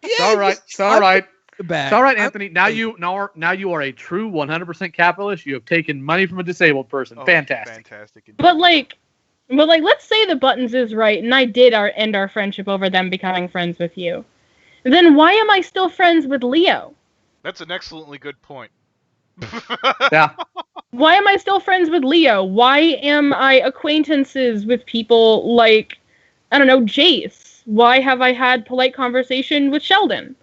It's all right. It's all right. It's all right, Anthony. Now you are a true 100% capitalist. You have taken money from a disabled person. Fantastic. Fantastic. But let's say the Buttons is right, and I did end our friendship over them becoming friends with you. Then why am I still friends with Leo? That's an excellently good point. Yeah. Why am I still friends with Leo? Why am I acquaintances with people like, I don't know, Jace? Why have I had polite conversation with Sheldon?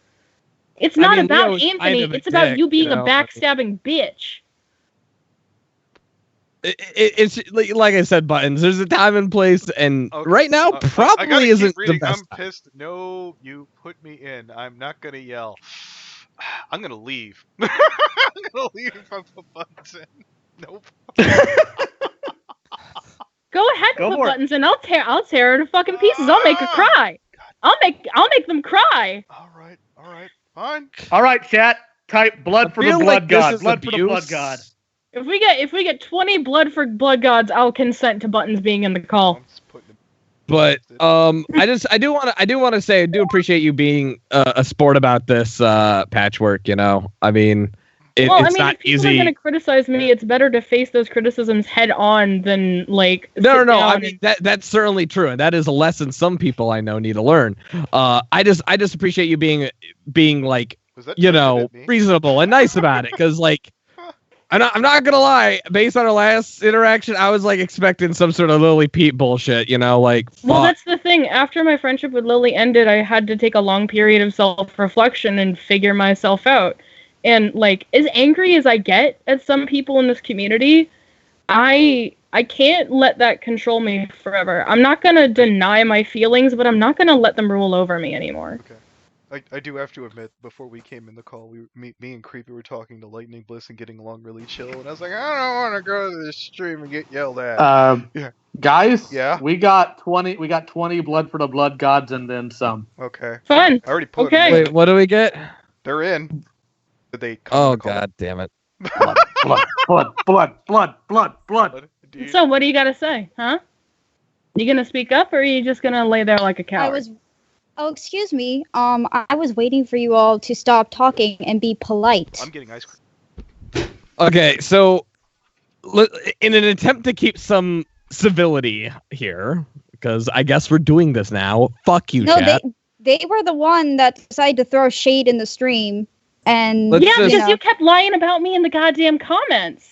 It's not about Leo's Anthony. kind of a It's about dick, you being you know, a backstabbing bitch. It's like I said, Buttons. There's a time and place, and Okay, right now I gotta probably keep isn't reading. the best. I'm pissed. No, you put me in. I'm not gonna yell. I'm gonna leave. I'm gonna leave if I put Buttons in. Nope. Go ahead Go and put for it. Buttons in. I'll tear her to fucking pieces. I'll make her cry. I'll make them cry. All right, fine. All right, chat. Type blood for the feel blood like this god. is Blood for the blood abuse. god. If we get 20 blood for blood gods, I'll consent to Buttons being in the call. I'm just putting it- But I do want to say I do appreciate you being a sport about this patchwork. I mean, it's not if people easy. are going to criticize me, it's better to face those criticisms head on than like. No. sit I down mean that's certainly true, and that is a lesson some people I know need to learn. I just appreciate you being like Was that directed at me? reasonable and nice about it, because like. I'm not gonna lie. Based on our last interaction, I was like expecting some sort of Lily Pete bullshit. Like. Well, fuck. that's the thing. After my friendship with Lily ended, I had to take a long period of self-reflection and figure myself out. And like, as angry as I get at some people in this community, I can't let that control me forever. I'm not gonna deny my feelings, but I'm not gonna let them rule over me anymore. Okay. I do have to admit, before we came in the call, me and Creepy were talking to Lightning Bliss and getting along really chill, and I was like, I don't want to go to this stream and get yelled at. Yeah. Guys, Yeah? we got 20 blood for the blood gods and then some. Okay. Fun. I already put Okay. them in. Wait, what do we get? They're in. Did they come Oh in the call? god damn it! blood. Dude. So what do you got to say, huh? You gonna speak up, or are you just gonna lay there like a coward? Oh, excuse me. I was waiting for you all to stop talking and be polite. I'm getting ice cream. Okay, so in an attempt to keep some civility here, because I guess we're doing this now. Fuck you, No, chat. they were the one that decided to throw shade in the stream, and Let's Yeah, just- because you kept lying about me in the goddamn comments.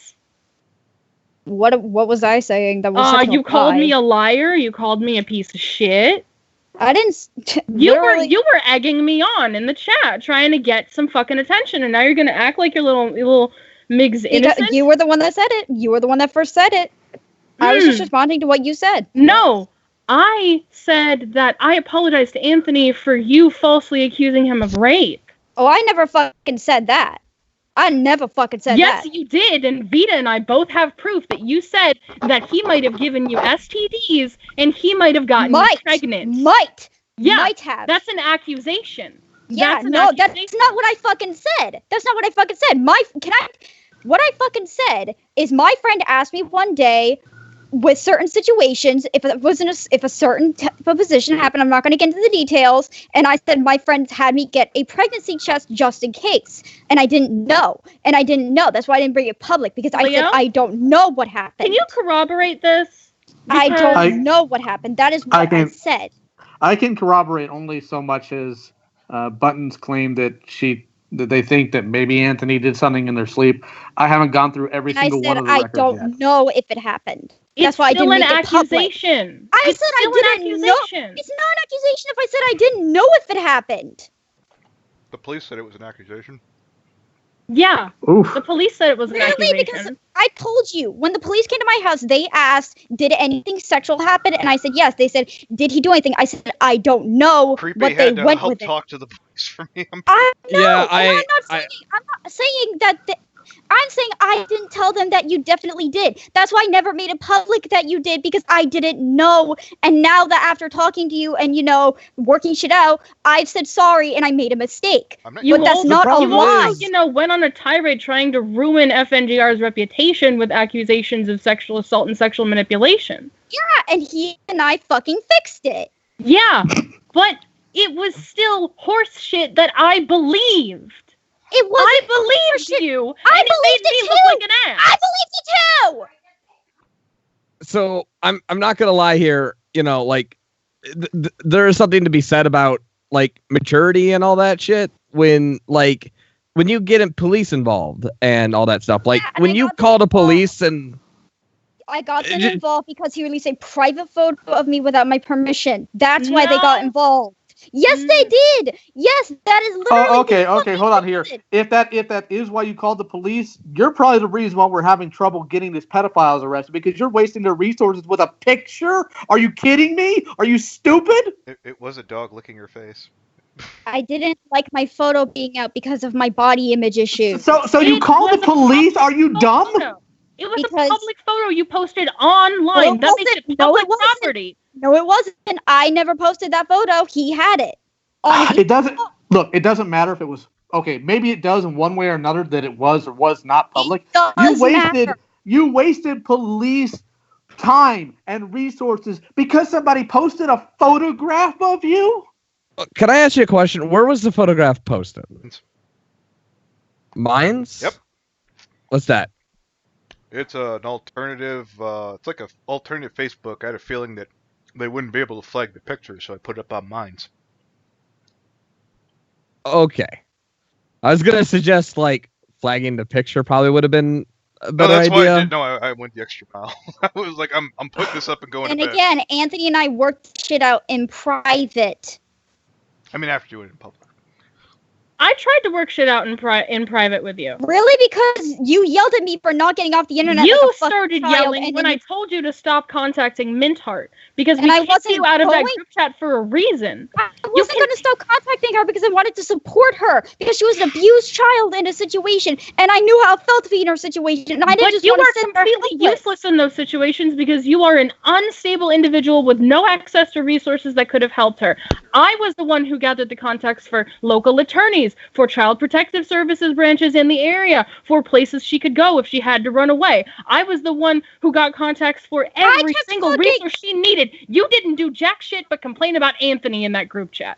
what was I saying? That was such a You called lie? me a liar. You called me a piece of shit. I didn't. You literally- were egging me on in the chat, trying to get some fucking attention, and now you're gonna act like your little Mig's because innocent. you were the one that said it. You were the one that first said it. I was just responding to what you said. No, I said that I apologize to Anthony for you falsely accusing him of rape. Oh, I never fucking said that. I never fucking said Yes, that. you did, and Vita and I both have proof that you said that he might have given you STDs and he might have gotten you pregnant. Might have. That's an accusation. Yeah, That's an no, that's accusation. not what I fucking said. That's not what I fucking said. What I fucking said is my friend asked me one day with certain situations, if a certain type of position happened, I'm not going to get into the details, and I said my friend had me get a pregnancy test just in case, and I didn't know. That's why I didn't bring it public, because I said I don't know what happened. Can you corroborate this? I Because- don't know what happened. That is what I said. I can corroborate only so much as Buttons claimed that they think that maybe Anthony did something in their sleep. I haven't gone through every And I single said one of the I records don't yet. know if it happened. It's That's why I still didn't an make it public. accusation. I It's said I still an didn't know. accusation. It's not an accusation if I said I didn't know if it happened. The police said it was an accusation. Yeah, Oof. the police said it was an Really? accusation. Because I told you, when the police came to my house, they asked, did anything sexual happen? And I said, yes. They said, did he do anything? I said, I don't know Creepy what they had to went help with it. talk to the police for me. I know. Yeah, I'm not saying that. I'm saying I didn't tell them that you definitely did. That's why I never made it public that you did, because I didn't know. And now that after talking to you and, working shit out, I've said sorry and I made a mistake. I'm not. But that's not a problem lie. also, went on a tirade trying to ruin FNGR's reputation with accusations of sexual assault and sexual manipulation. Yeah, and he and I fucking fixed it. Yeah, but it was still horse shit that I believed. It wasn't. I believed shit. you, I and it believed made it me look too. like an ass. I believed you too. So I'm not gonna lie here. There is something to be said about maturity and all that shit when you get police involved and all that stuff. Yeah, and when I you got call the them involved. police and I got them involved because he released a private photo of me without my permission. That's why they got No. involved. Yes, they did. Yes, that is literally. Oh, okay, what okay, they hold on here. did. If that is why you called the police, you're probably the reason why we're having trouble getting these pedophiles arrested, because you're wasting their resources with a picture. Are you kidding me? Are you stupid? It was a dog licking her face. I didn't like my photo being out because of my body image issues. So you It called the was a police? Are you public dumb? photo. It was Because- a public photo you posted online. No, it That makes wasn't. it No, it public wasn't. property. No, it wasn't. I never posted that photo. He had it. On It doesn't look. It doesn't matter if it was okay. Maybe it does in one way or another that it was or was not public. It does matter. You wasted police time and resources because somebody posted a photograph of you. can I ask you a question? Where was the photograph posted? Mines? Yep. What's that? It's an alternative. It's like an alternative Facebook. I had a feeling that they wouldn't be able to flag the picture, so I put it up on mines. Okay. I was gonna suggest flagging the picture probably would have been a No, better that's why I idea. did. No, I went the extra mile. I was like, I'm putting this up and going And to bed. again, Anthony and I worked shit out in private. I mean, after doing it in public. I tried to work shit out in private with you. Really? Because you yelled at me for not getting off the internet. You like a fucking started child, yelling and when then I told you to stop contacting Mint Heart because And we I kicked wasn't you out of that going- group chat for a reason. I wasn't going to stop contacting her because I wanted to support her because she was an abused child in a situation, and I knew how it felt to be in her situation, and I didn't But just you want to are sit there completely helpless. useless in those situations because you are an unstable individual with no access to resources that could have helped her. I was the one who gathered the contacts for local attorneys, place, for child protective services branches in the area, for places she could go if she had to run away. I was the one who got contacts for every single resource she needed. You didn't do jack shit but complain about Anthony in that group chat.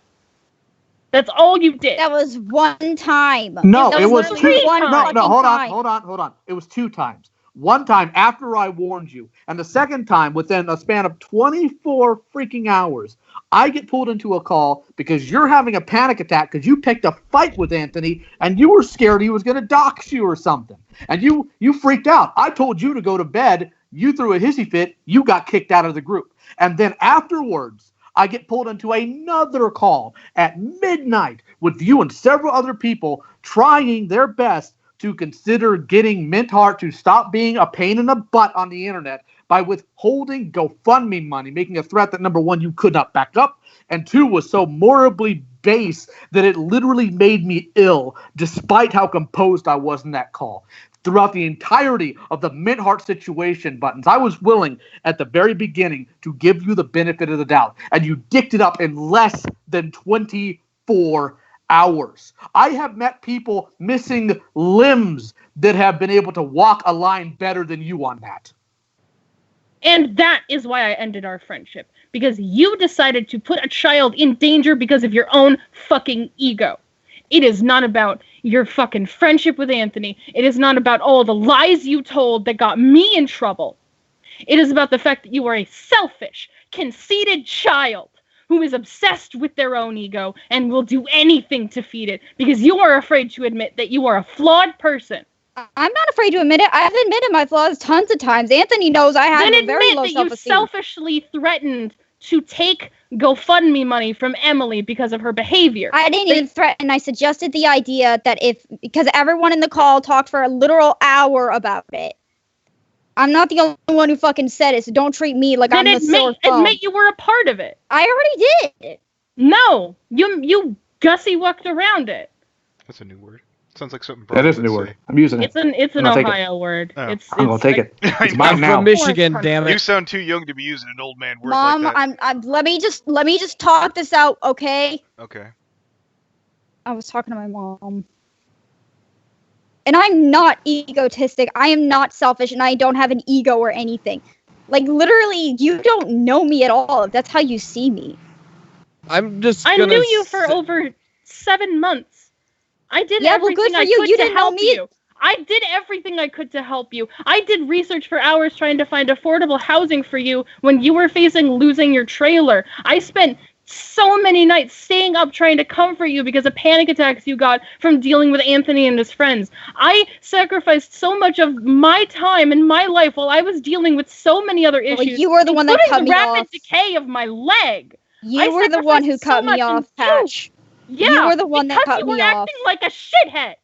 That's all you did. That was one time. No, That it was literally two. one No, fucking hold time. on. It was 2 times. One time after I warned you, and the second time within a span of 24 freaking hours, I get pulled into a call because you're having a panic attack because you picked a fight with Anthony and you were scared he was going to dox you or something. And you freaked out. I told you to go to bed. You threw a hissy fit. You got kicked out of the group. And then afterwards, I get pulled into another call at midnight with you and several other people trying their best to consider getting Mint Heart to stop being a pain in the butt on the internet by withholding GoFundMe money, making a threat that, number one, you could not back up, and two, was so morally base that it literally made me ill, despite how composed I was in that call. Throughout the entirety of the Mint Heart situation, Buttons, I was willing at the very beginning to give you the benefit of the doubt, and you dicked it up in less than 24 hours. I have met people missing limbs that have been able to walk a line better than you on that. And that is why I ended our friendship. Because you decided to put a child in danger because of your own fucking ego. It is not about your fucking friendship with Anthony. It is not about all the lies you told that got me in trouble. It is about the fact that you are a selfish, conceited child who is obsessed with their own ego and will do anything to feed it because you are afraid to admit that you are a flawed person. I'm not afraid to admit it. I've admitted my flaws tons of times. Anthony knows I have a very low self-esteem. Then admit that you selfishly threatened to take GoFundMe money from Emily because of her behavior. I didn't even threaten. I suggested the idea that because everyone in the call talked for a literal hour about it. I'm not the only one who fucking said it, so don't treat me like I'm the sore thumb. Admit you were a part of it. I already did. No, you gussy walked around it. That's a new word. Sounds like something. That is a new word. I'm using it. It's an Ohio word. Oh. I'm gonna take it. It's mine I'm now. from Michigan, damn You it. sound too young to be using an old man word Mom, like that. let me just talk this out, okay? Okay. I was talking to my mom. And I'm not egotistic. I am not selfish, and I don't have an ego or anything. Like, literally, you don't know me at all if that's how you see me. I knew you for over 7 months. I did everything I could to help you. I did everything I could to help you. I did research for hours trying to find affordable housing for you when you were facing losing your trailer. I spent so many nights staying up trying to comfort you because of panic attacks you got from dealing with Anthony and his friends. I sacrificed so much of my time and my life while I was dealing with so many other issues. Well, you were the one that cut me off. The rapid decay of my leg. You were the one who cut me off, Patch. Yeah, you were the one that cut me off. Because you were acting like a shithead.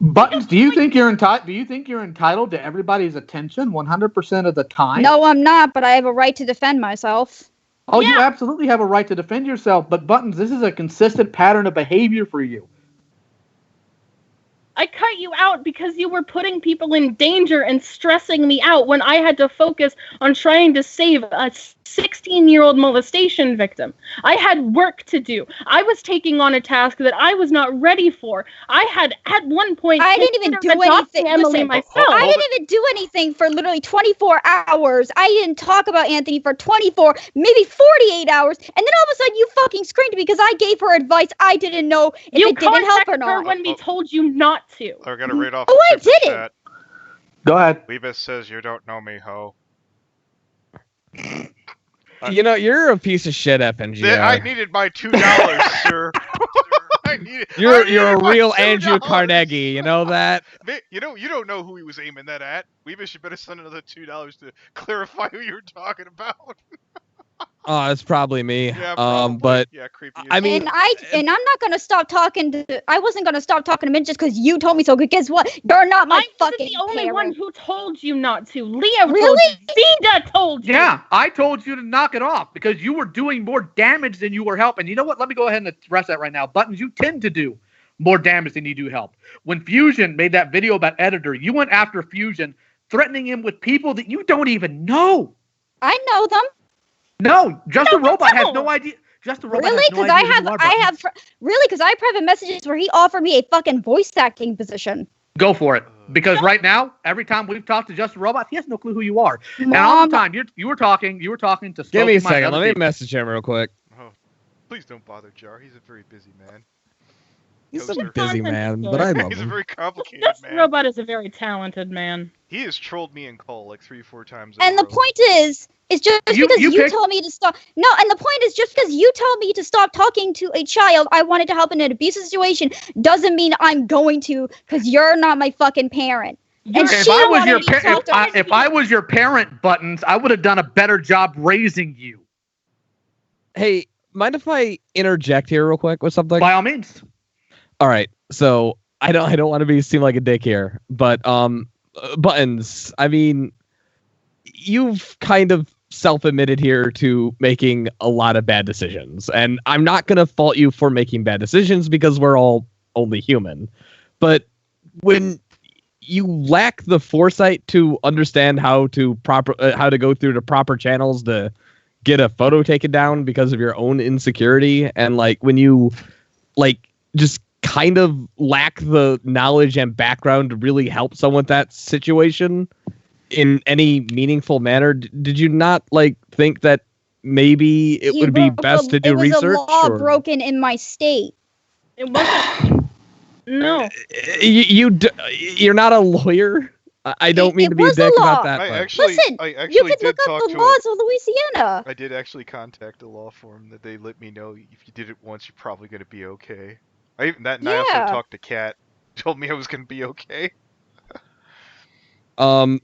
Buttons, do you think you're entitled to everybody's attention 100% of the time? No, I'm not, but I have a right to defend myself. Oh, yeah. You absolutely have a right to defend yourself, but Buttons, this is a consistent pattern of behavior for you. I cut you out because you were putting people in danger and stressing me out when I had to focus on trying to save a 16-year-old molestation victim. I had work to do. I was taking on a task that I was not ready for. I had, at one point, I didn't even do anything. Emily myself. I didn't even do anything for literally 24 hours. I didn't talk about Anthony for 24, maybe 48 hours, and then all of a sudden you fucking screamed because I gave her advice I didn't know if it didn't help or not. You contacted her when we told you not to. I gotta read off. Oh, I didn't. Go ahead. Weebus says you don't know me, ho. You know, you're a piece of shit, FNGR. I needed my $2, sir. You're a real Andrew Carnegie, you know that? You don't know who he was aiming that at. Weebus, you better send another $2 to clarify who you're talking about. Oh, it's probably me. Yeah, probably. But yeah, creepy. I mean, I'm not gonna stop talking to. I wasn't gonna stop talking to Mint just because you told me so. Because guess what? You're not my fucking. I'm the only parent. one who told you not to. Leah, really? Vida told you. Yeah, I told you to knock it off because you were doing more damage than you were helping. You know what? Let me go ahead and address that right now. Buttons, you tend to do more damage than you do help. When Fusion made that video about Editor, you went after Fusion, threatening him with people that you don't even know. I know them. No, Just a Robot has no idea. Just the robot Really? has no Because idea who you are, Buttons. really? Because I have private messages where he offered me a fucking voice acting position. Go for it. Because right now, every time we've talked to Just a Robot, he has no clue who you are. And all the time you were talking to Give me a my second. other Let me people. message him real quick. Oh, please don't bother Jar. He's a very busy man. He's a Toaster. busy man, but I love He's a him. very complicated Just man. Robot is a very talented man. He has trolled me and Cole like 3-4 times. And the point is just because you told me to stop. No, and the point is just because you told me to stop talking to a child I wanted to help in an abusive situation doesn't mean I'm going to, because you're not my fucking parent. And If she I was wanted your me to talk to her. if I was your parent, Buttons, I would have done a better job raising you. Hey, mind if I interject here real quick with something? By all means. All right. So I don't want to seem like a dick here, but Buttons, I mean, you've kind of self-admitted here to making a lot of bad decisions, and I'm not going to fault you for making bad decisions because we're all only human. But when you lack the foresight to understand how to go through the proper channels to get a photo taken down because of your own insecurity, and like when you like just kind of lack the knowledge and background to really help someone with that situation in any meaningful manner, did you not like think that maybe it would be best to do research? It was a law broken in my state. It wasn't. No. You're not a lawyer. I don't mean to be a dick about that. I but- actually You could did look talk up the to laws of Louisiana. I did actually contact a law firm that they let me know if you did it once, you're probably going to be okay. I also Yeah. talked to Kat. Told me I was going to be okay. I'm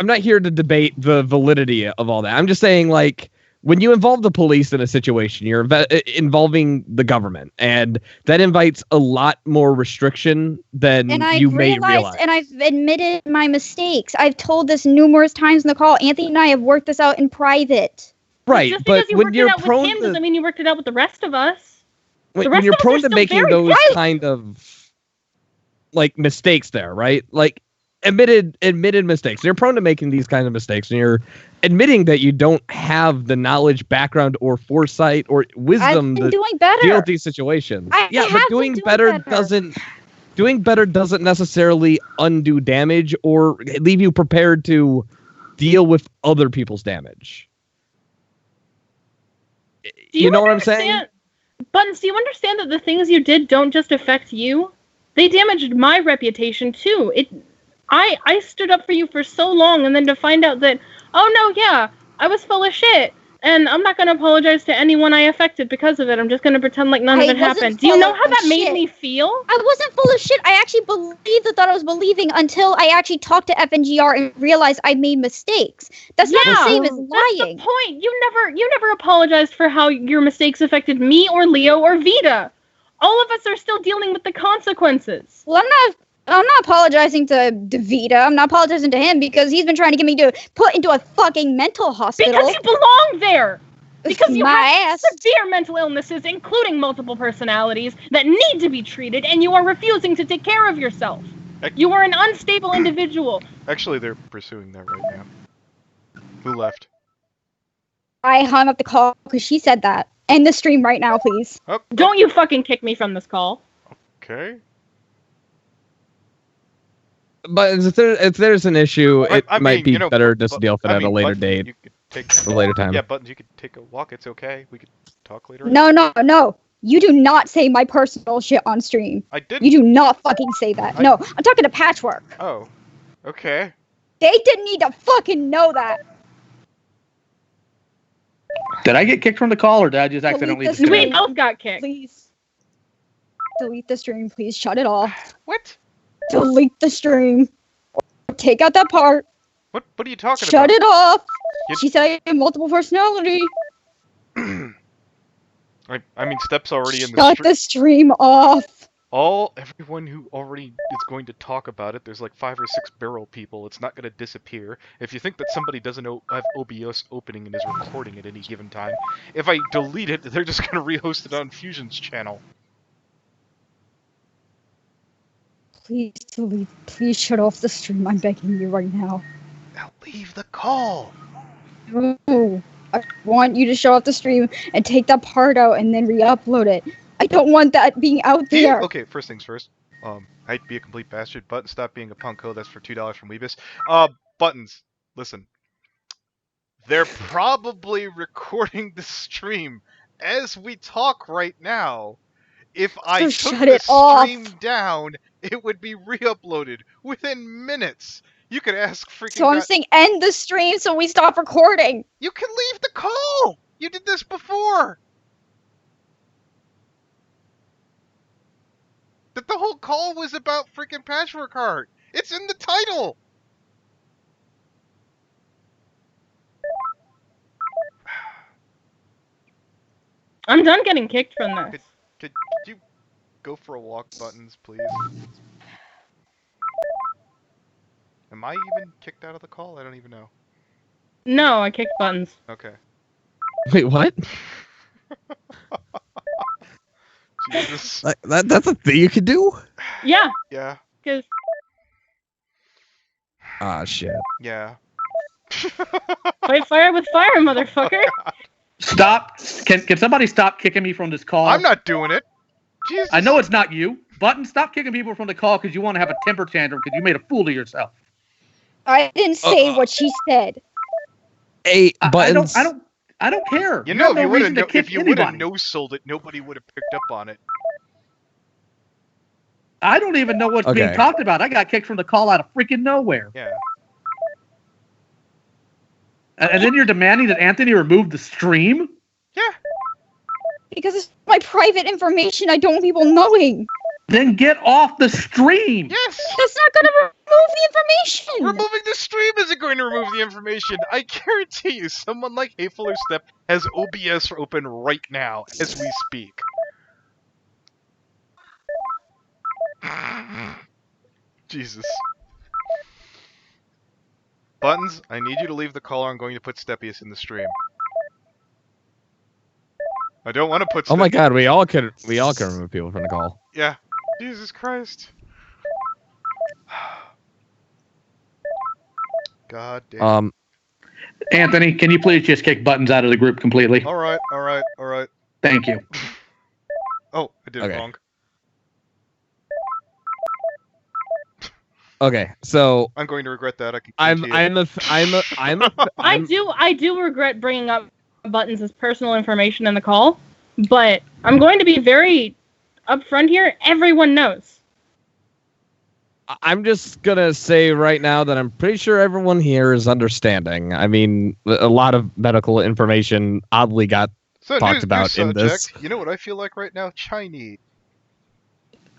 not here to debate the validity of all that. I'm just saying, like, when you involve the police in a situation, you're involving the government, and that invites a lot more restriction than you may realize. And I've admitted my mistakes. I've told this numerous times in the call. Anthony and I have worked this out in private. Right, Just but because you when worked you're it out prone with him to doesn't mean you worked it out with the rest of us. when you're prone to making those kind of like mistakes there, right? Like admitted mistakes. You're prone to making these kinds of mistakes, and you're admitting that you don't have the knowledge, background, or foresight or wisdom I've been to doing better. deal with these situations. I Yeah, have but been doing doing better better. doesn't necessarily undo damage or leave you prepared to deal with other people's damage. You know what I'm saying? Buttons, do you understand that the things you did don't just affect you? They damaged my reputation too. I stood up for you for so long, and then to find out that, oh no, yeah, I was full of shit, and I'm not going to apologize to anyone I affected because of it. I'm just going to pretend like none of it happened. Do you know how that made me feel? I wasn't full of shit. I actually believed the thought I was believing until I actually talked to FNGR and realized I made mistakes. That's not the same as lying. That's the point. You never apologized for how your mistakes affected me or Leo or Vita. All of us are still dealing with the consequences. Well, I'm not apologizing to DeVita. I'm not apologizing to him because he's been trying to get me to put into a fucking mental hospital. Because you belong there. Because you My have ass. severe mental illnesses, including multiple personalities, that need to be treated, and you are refusing to take care of yourself. You are an unstable individual. Actually, they're pursuing that right now. Who left? I hung up the call because she said that. End the stream right now, please. Oh, Don't you fucking kick me from this call. okay. But if there's an issue, it I might mean, be you know, better just to but- deal with it I at a mean, later Buttons, date, you could take a later time. Yeah, Buttons, you could take a walk. It's okay. We could talk later. No. You do not say my personal shit on stream. I didn't. You do not fucking say that. No, I'm talking to Patchwork. Oh, okay. They didn't need to fucking know that. Did I get kicked from the call, or did I just accidentally this disconnect? We both got kicked. Please. Delete the stream, please. Shut it off. What? Delete the stream. Take out that part. What are you talking about? Shut it off. You- She said I have multiple personality. I mean, Step's already in the Shut the stream off. Everyone who already is going to talk about it, there's like 5 or 6 barrel people. It's not going to disappear. If you think that somebody doesn't have OBS opening and is recording at any given time, if I delete it, they're just going to rehost it on Fusion's channel. Please delete. Please shut off the stream. I'm begging you right now. Now leave the call. No. I want you to show off the stream and take that part out and then re-upload it. I don't want that being out there. Okay, first things first. I'd be a complete bastard. Buttons, stop being a punko. That's for $2 from Weebus. Buttons, listen. They're probably recording the stream as we talk right now. If I So took shut the it off. stream down, it would be re-uploaded within minutes. You could ask freaking. So I'm saying end the stream so we stop recording. You can leave the call. You did this before. That the whole call was about freaking Patchwork Heart. It's in the title. I'm done getting kicked from this. Could you go for a walk, Buttons, please? Am I even kicked out of the call? I don't even know. No, I kicked buttons. Okay. Wait, what? Jesus. That's a thing you can do? Yeah, Yeah. because Ah, shit. Yeah. fight fire with fire, motherfucker. Stop. Can somebody stop kicking me from this call? I'm not doing it. Jesus. I know it's not you. Button, stop kicking people from the call because you want to have a temper tantrum because you made a fool of yourself. I didn't say what she said. Hey, Buttons. I don't care. You know, have no reason to kick if you would have anybody. no-sold it, nobody would have picked up on it. I don't even know what's Okay. being talked about. I got kicked from the call out of freaking nowhere. Yeah. And then you're demanding that Anthony remove the stream? Yeah. Because it's my private information. I don't want people knowing. Then get off the stream. Yes. That's not going to remove the information. Removing the stream isn't going to remove the information. I guarantee you, someone like Hateful or Step has OBS open right now as we speak. Jesus. Buttons, I need you to leave the call. I'm going to put Steppius in the stream. I don't want to put. Oh my god, we all can remove people from the call. Yeah. Jesus Christ. God damn. Anthony, can you please just kick Buttons out of the group completely? All right. Thank you. Oh, I did it Okay. wrong. Okay, so I'm going to regret that. I can. I do regret bringing up buttons as personal information in the call, but I'm going to be very upfront here. Everyone knows. I'm just gonna say right now that I'm pretty sure everyone here is understanding. I mean, a lot of medical information oddly got talked about in this. You know what I feel like right now? Chinese.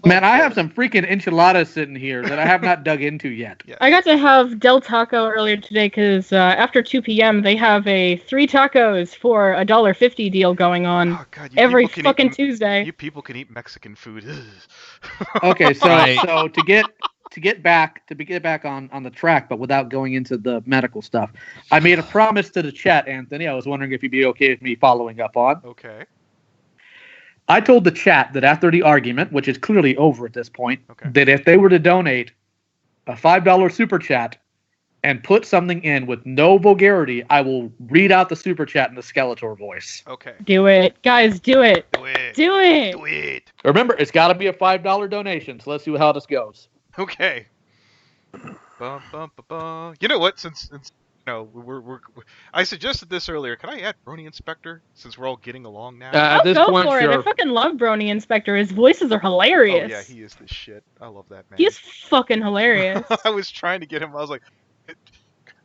Man, I have some freaking enchiladas sitting here that I have not dug into yet. Yeah. I got to have Del Taco earlier today because after 2 p.m. they have a 3 tacos for $1.50 deal going on Oh, God, you every people can fucking eat, Tuesday. You people can eat Mexican food. Okay, so Right. so to get back on the track, but without going into the medical stuff, I made a promise to the chat, Anthony. I was wondering if you'd be okay with me following up on. Okay. I told the chat that after the argument, which is clearly over at this point, Okay. that if they were to donate a $5 super chat and put something in with no vulgarity, I will read out the super chat in the Skeletor voice. Okay. Do it. Guys, do it. Do it. Do it. Do it. Remember, it's got to be a $5 donation, so let's see how this goes. Okay. Bum, bum, bum, bum. You know what? Since you know, I suggested this earlier. Can I add Brony Inspector since we're all getting along now? At I'll this go point, for it. I sure. fucking love Brony Inspector. His voices are hilarious. Oh yeah, he is the shit. I love that man. He's fucking hilarious. I was trying to get him. I was like,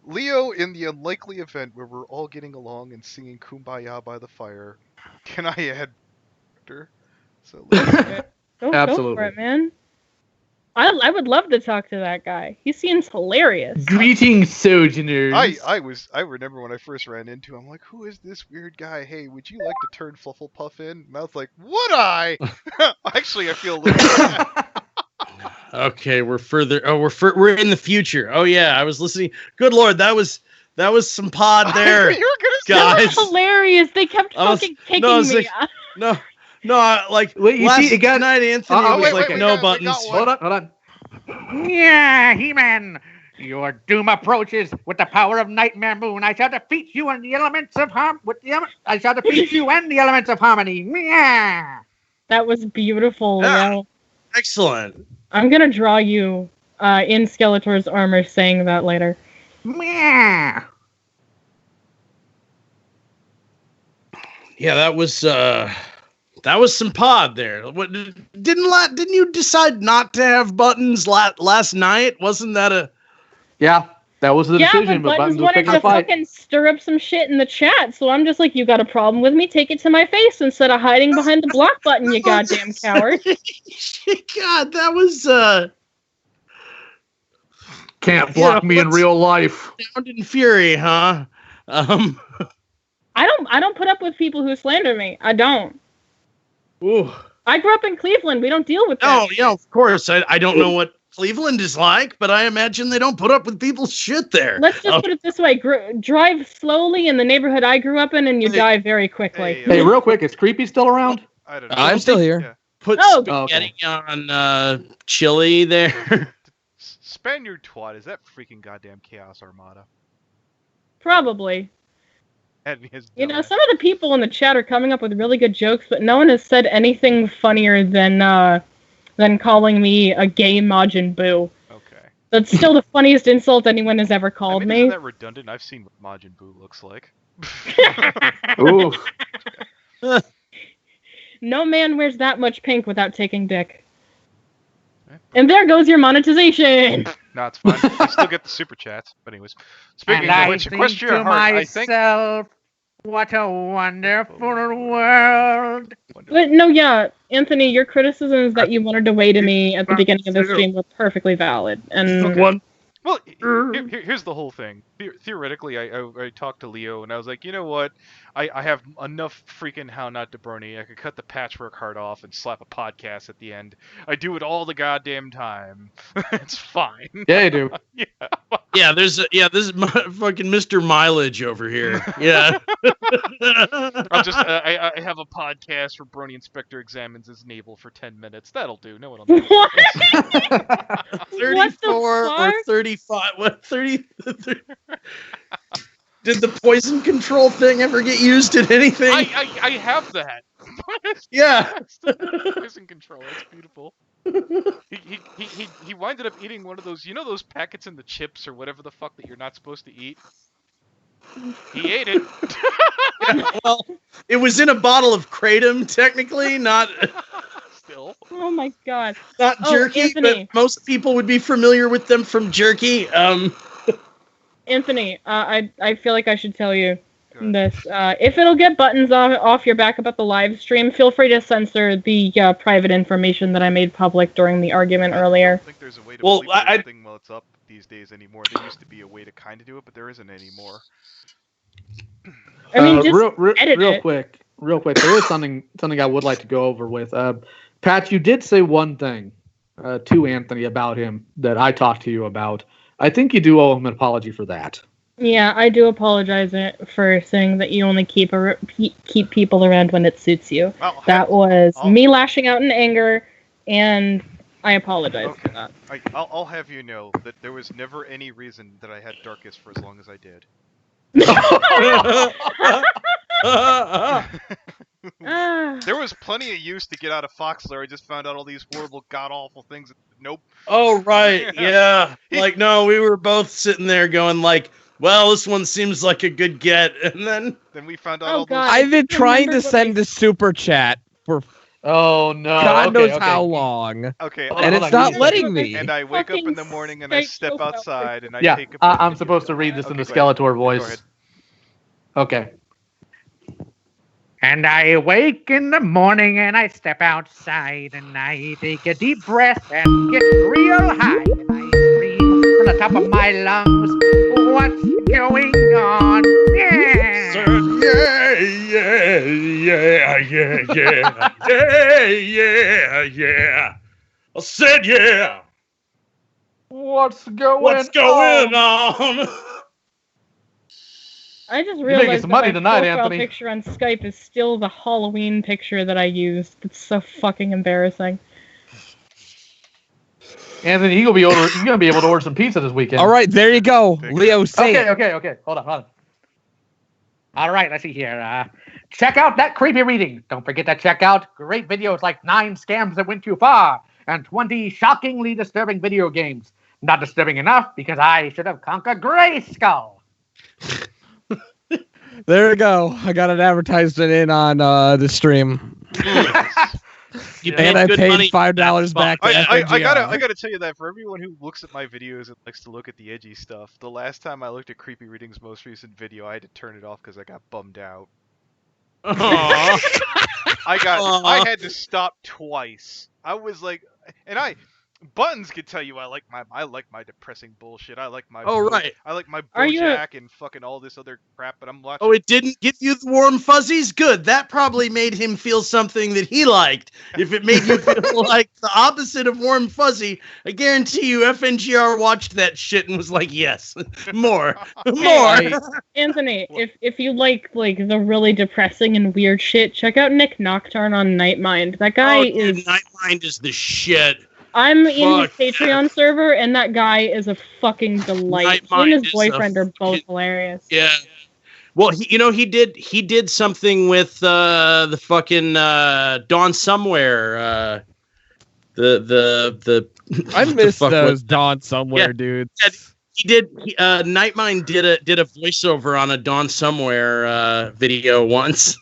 Leo, in the unlikely event where we're all getting along and singing "Kumbaya" by the fire, can I add Victor? So Go for Absolutely. it, man. I would love to talk to that guy. He seems hilarious. Greetings, sojourners. I remember when I first ran into him. I'm like, who is this weird guy? Hey, would you like to turn Flufflepuff in? And I was like, would I? Actually, I feel a little bad. Okay, we're further. Oh, we're in the future. Oh yeah, I was listening. Good lord, that was some pod there, You were gonna say That guys. was hilarious. They kept I was- fucking kicking no, I was me. like- No, like Wait, you last see, it got- night Anthony was wait, like, we no got buttons. one. Hold on. Yeah, He-Man. Your doom approaches with the power of Nightmare Moon. I shall defeat you and the elements of I shall defeat you and the elements of harmony. Meow. That was beautiful, Leo. Excellent. I'm gonna draw you in Skeletor's armor saying that later. Meow. Yeah, that was some pod there. What didn't you decide not to have buttons last night? Wasn't that a Yeah, that was the Yeah, decision, but Buttons Buttons was wanted picking to a fight. fucking stir up some shit in the chat, so I'm just like, you got a problem with me? Take it to my face instead of hiding behind the block button, you goddamn coward. God, that was Can't block me in what's- real life. Sound and Fury, huh? I don't put up with people who slander me. I don't. Ooh. I grew up in Cleveland. We don't deal with that. Oh, yeah, of course. I don't know what Cleveland is like, but I imagine they don't put up with people's shit there. Let's just put it this way: drive slowly in the neighborhood I grew up in, and you die very quickly. Hey, real quick, is Creepy still around? I don't know. I'm still here. Yeah. Put Oh, spaghetti on chili there. Spaniard twat, is that freaking goddamn Chaos Armada? Probably. Had me as You know, dumbass. some of the people in the chat are coming up with really good jokes, but no one has said anything funnier than calling me a gay Majin Buu. Okay. That's still the funniest insult anyone has ever called I mean, me. isn't that redundant? I've seen what Majin Buu looks like. Ooh. No man wears that much pink without taking dick. And there goes your monetization. No, it's fine. I still get the super chats. But anyways, speaking And of I which, think Equestria to Heart, I think. myself, what a wonderful world. But no, yeah, Anthony, your criticisms that you wanted to weigh to me at the beginning of the stream were perfectly valid. And Okay. Well, here's the whole thing. Theoretically, I talked to Leo and I was like, you know what? I have enough freaking How Not to Brony. I could cut the Patchwork Heart off and slap a podcast at the end. I do it all the goddamn time. It's fine. Yeah, you do. Yeah, this is fucking Mr. Mileage over here. Yeah. I'll just I have a podcast where Brony Inspector examines his navel for 10 minutes. That'll do. No one will know. what? 34 or 35. What 30? Did the poison control thing ever get used in anything? I have that. Yeah. It's the poison control. It's beautiful. He winded up eating one of those, you know, those packets in the chips or whatever the fuck that you're not supposed to eat. He ate it. Yeah, well, it was in a bottle of kratom, technically, not Still. Oh my god. not Oh, jerky, Anthony. but most people would be familiar with them from jerky. Anthony, I feel like I should tell you Good. this. If it'll get Buttons off your back about the live stream, feel free to censor the private information that I made public during the argument I earlier. don't think there's a way to Well, bleep this thing while it's up these days anymore. There used to be a way to kind of do it, but there isn't anymore. I mean, just edit real it. quick. There is something I would like to go over with. Pat, you did say one thing to Anthony about him that I talked to you about. I think you do owe him an apology for that. Yeah, I do apologize for saying that you only keep people around when it suits you. That was me lashing out in anger, and I apologize for that. I'll have you know that there was never any reason that I had Darkus for as long as I did. There was plenty of use to get out of Foxler. I just found out all these horrible, god-awful things. Nope. Oh, right. Yeah. Like, no, we were both sitting there going like, well, this one seems like a good get. And then we found out Oh, all God. those... I've been trying to Remember what send a super chat for Oh no! God knows okay. how long, Okay. Hold and on, it's not you- letting me. And I wake up in the morning and I Fucking step Skype profile outside and I Yeah, take a... I'm supposed to read this in the Okay, go ahead. Skeletor Go voice. ahead. Okay. And I wake in the morning and I step outside and I take a deep breath and get real high. And I scream from the top of my lungs, what's going on? Yeah. Yeah. I said, yeah. What's going on? I just making realized some that money my tonight, profile Anthony. picture on Skype is still the Halloween picture that I used. It's so fucking embarrassing. Anthony, you're gonna be able to order some pizza this weekend. All right, there you go. Big Leo, say it. Okay. Hold on. All right, let's see here. Check out that creepy reading. Don't forget to check out great videos like 9 scams that went too far and 20 shockingly disturbing video games. Not disturbing enough because I should have conquered Grayskull. There you go. I got an advertisement in on the stream. And I paid $5 back to I FNGR. gotta tell you that for everyone who looks at my videos and likes to look at the edgy stuff, the last time I looked at Creepy Reading's most recent video, I had to turn it off because I got bummed out. Aw. I had to stop twice. I was like, Buttons could tell you I like my depressing bullshit. I like my right. I like my Are you BoJack and fucking all this other crap. But I'm watching. Oh, it didn't give you the warm fuzzies? Good. That probably made him feel something that he liked. If it made you feel like the opposite of warm fuzzy, I guarantee you FNGR watched that shit and was like, yes, more. Hey, Anthony, if you like the really depressing and weird shit, check out Nick Nocturne on Nightmind. That guy is Nightmind is the shit. I'm in his Fuck. Patreon server, and that guy is a fucking delight. He and his boyfriend are both hilarious. Yeah. Well, he did something with the fucking Dawn Somewhere. The I missed fuck those was- Dawn Somewhere Yeah. dudes. He did. Nightmind did a voiceover on a Dawn Somewhere video once.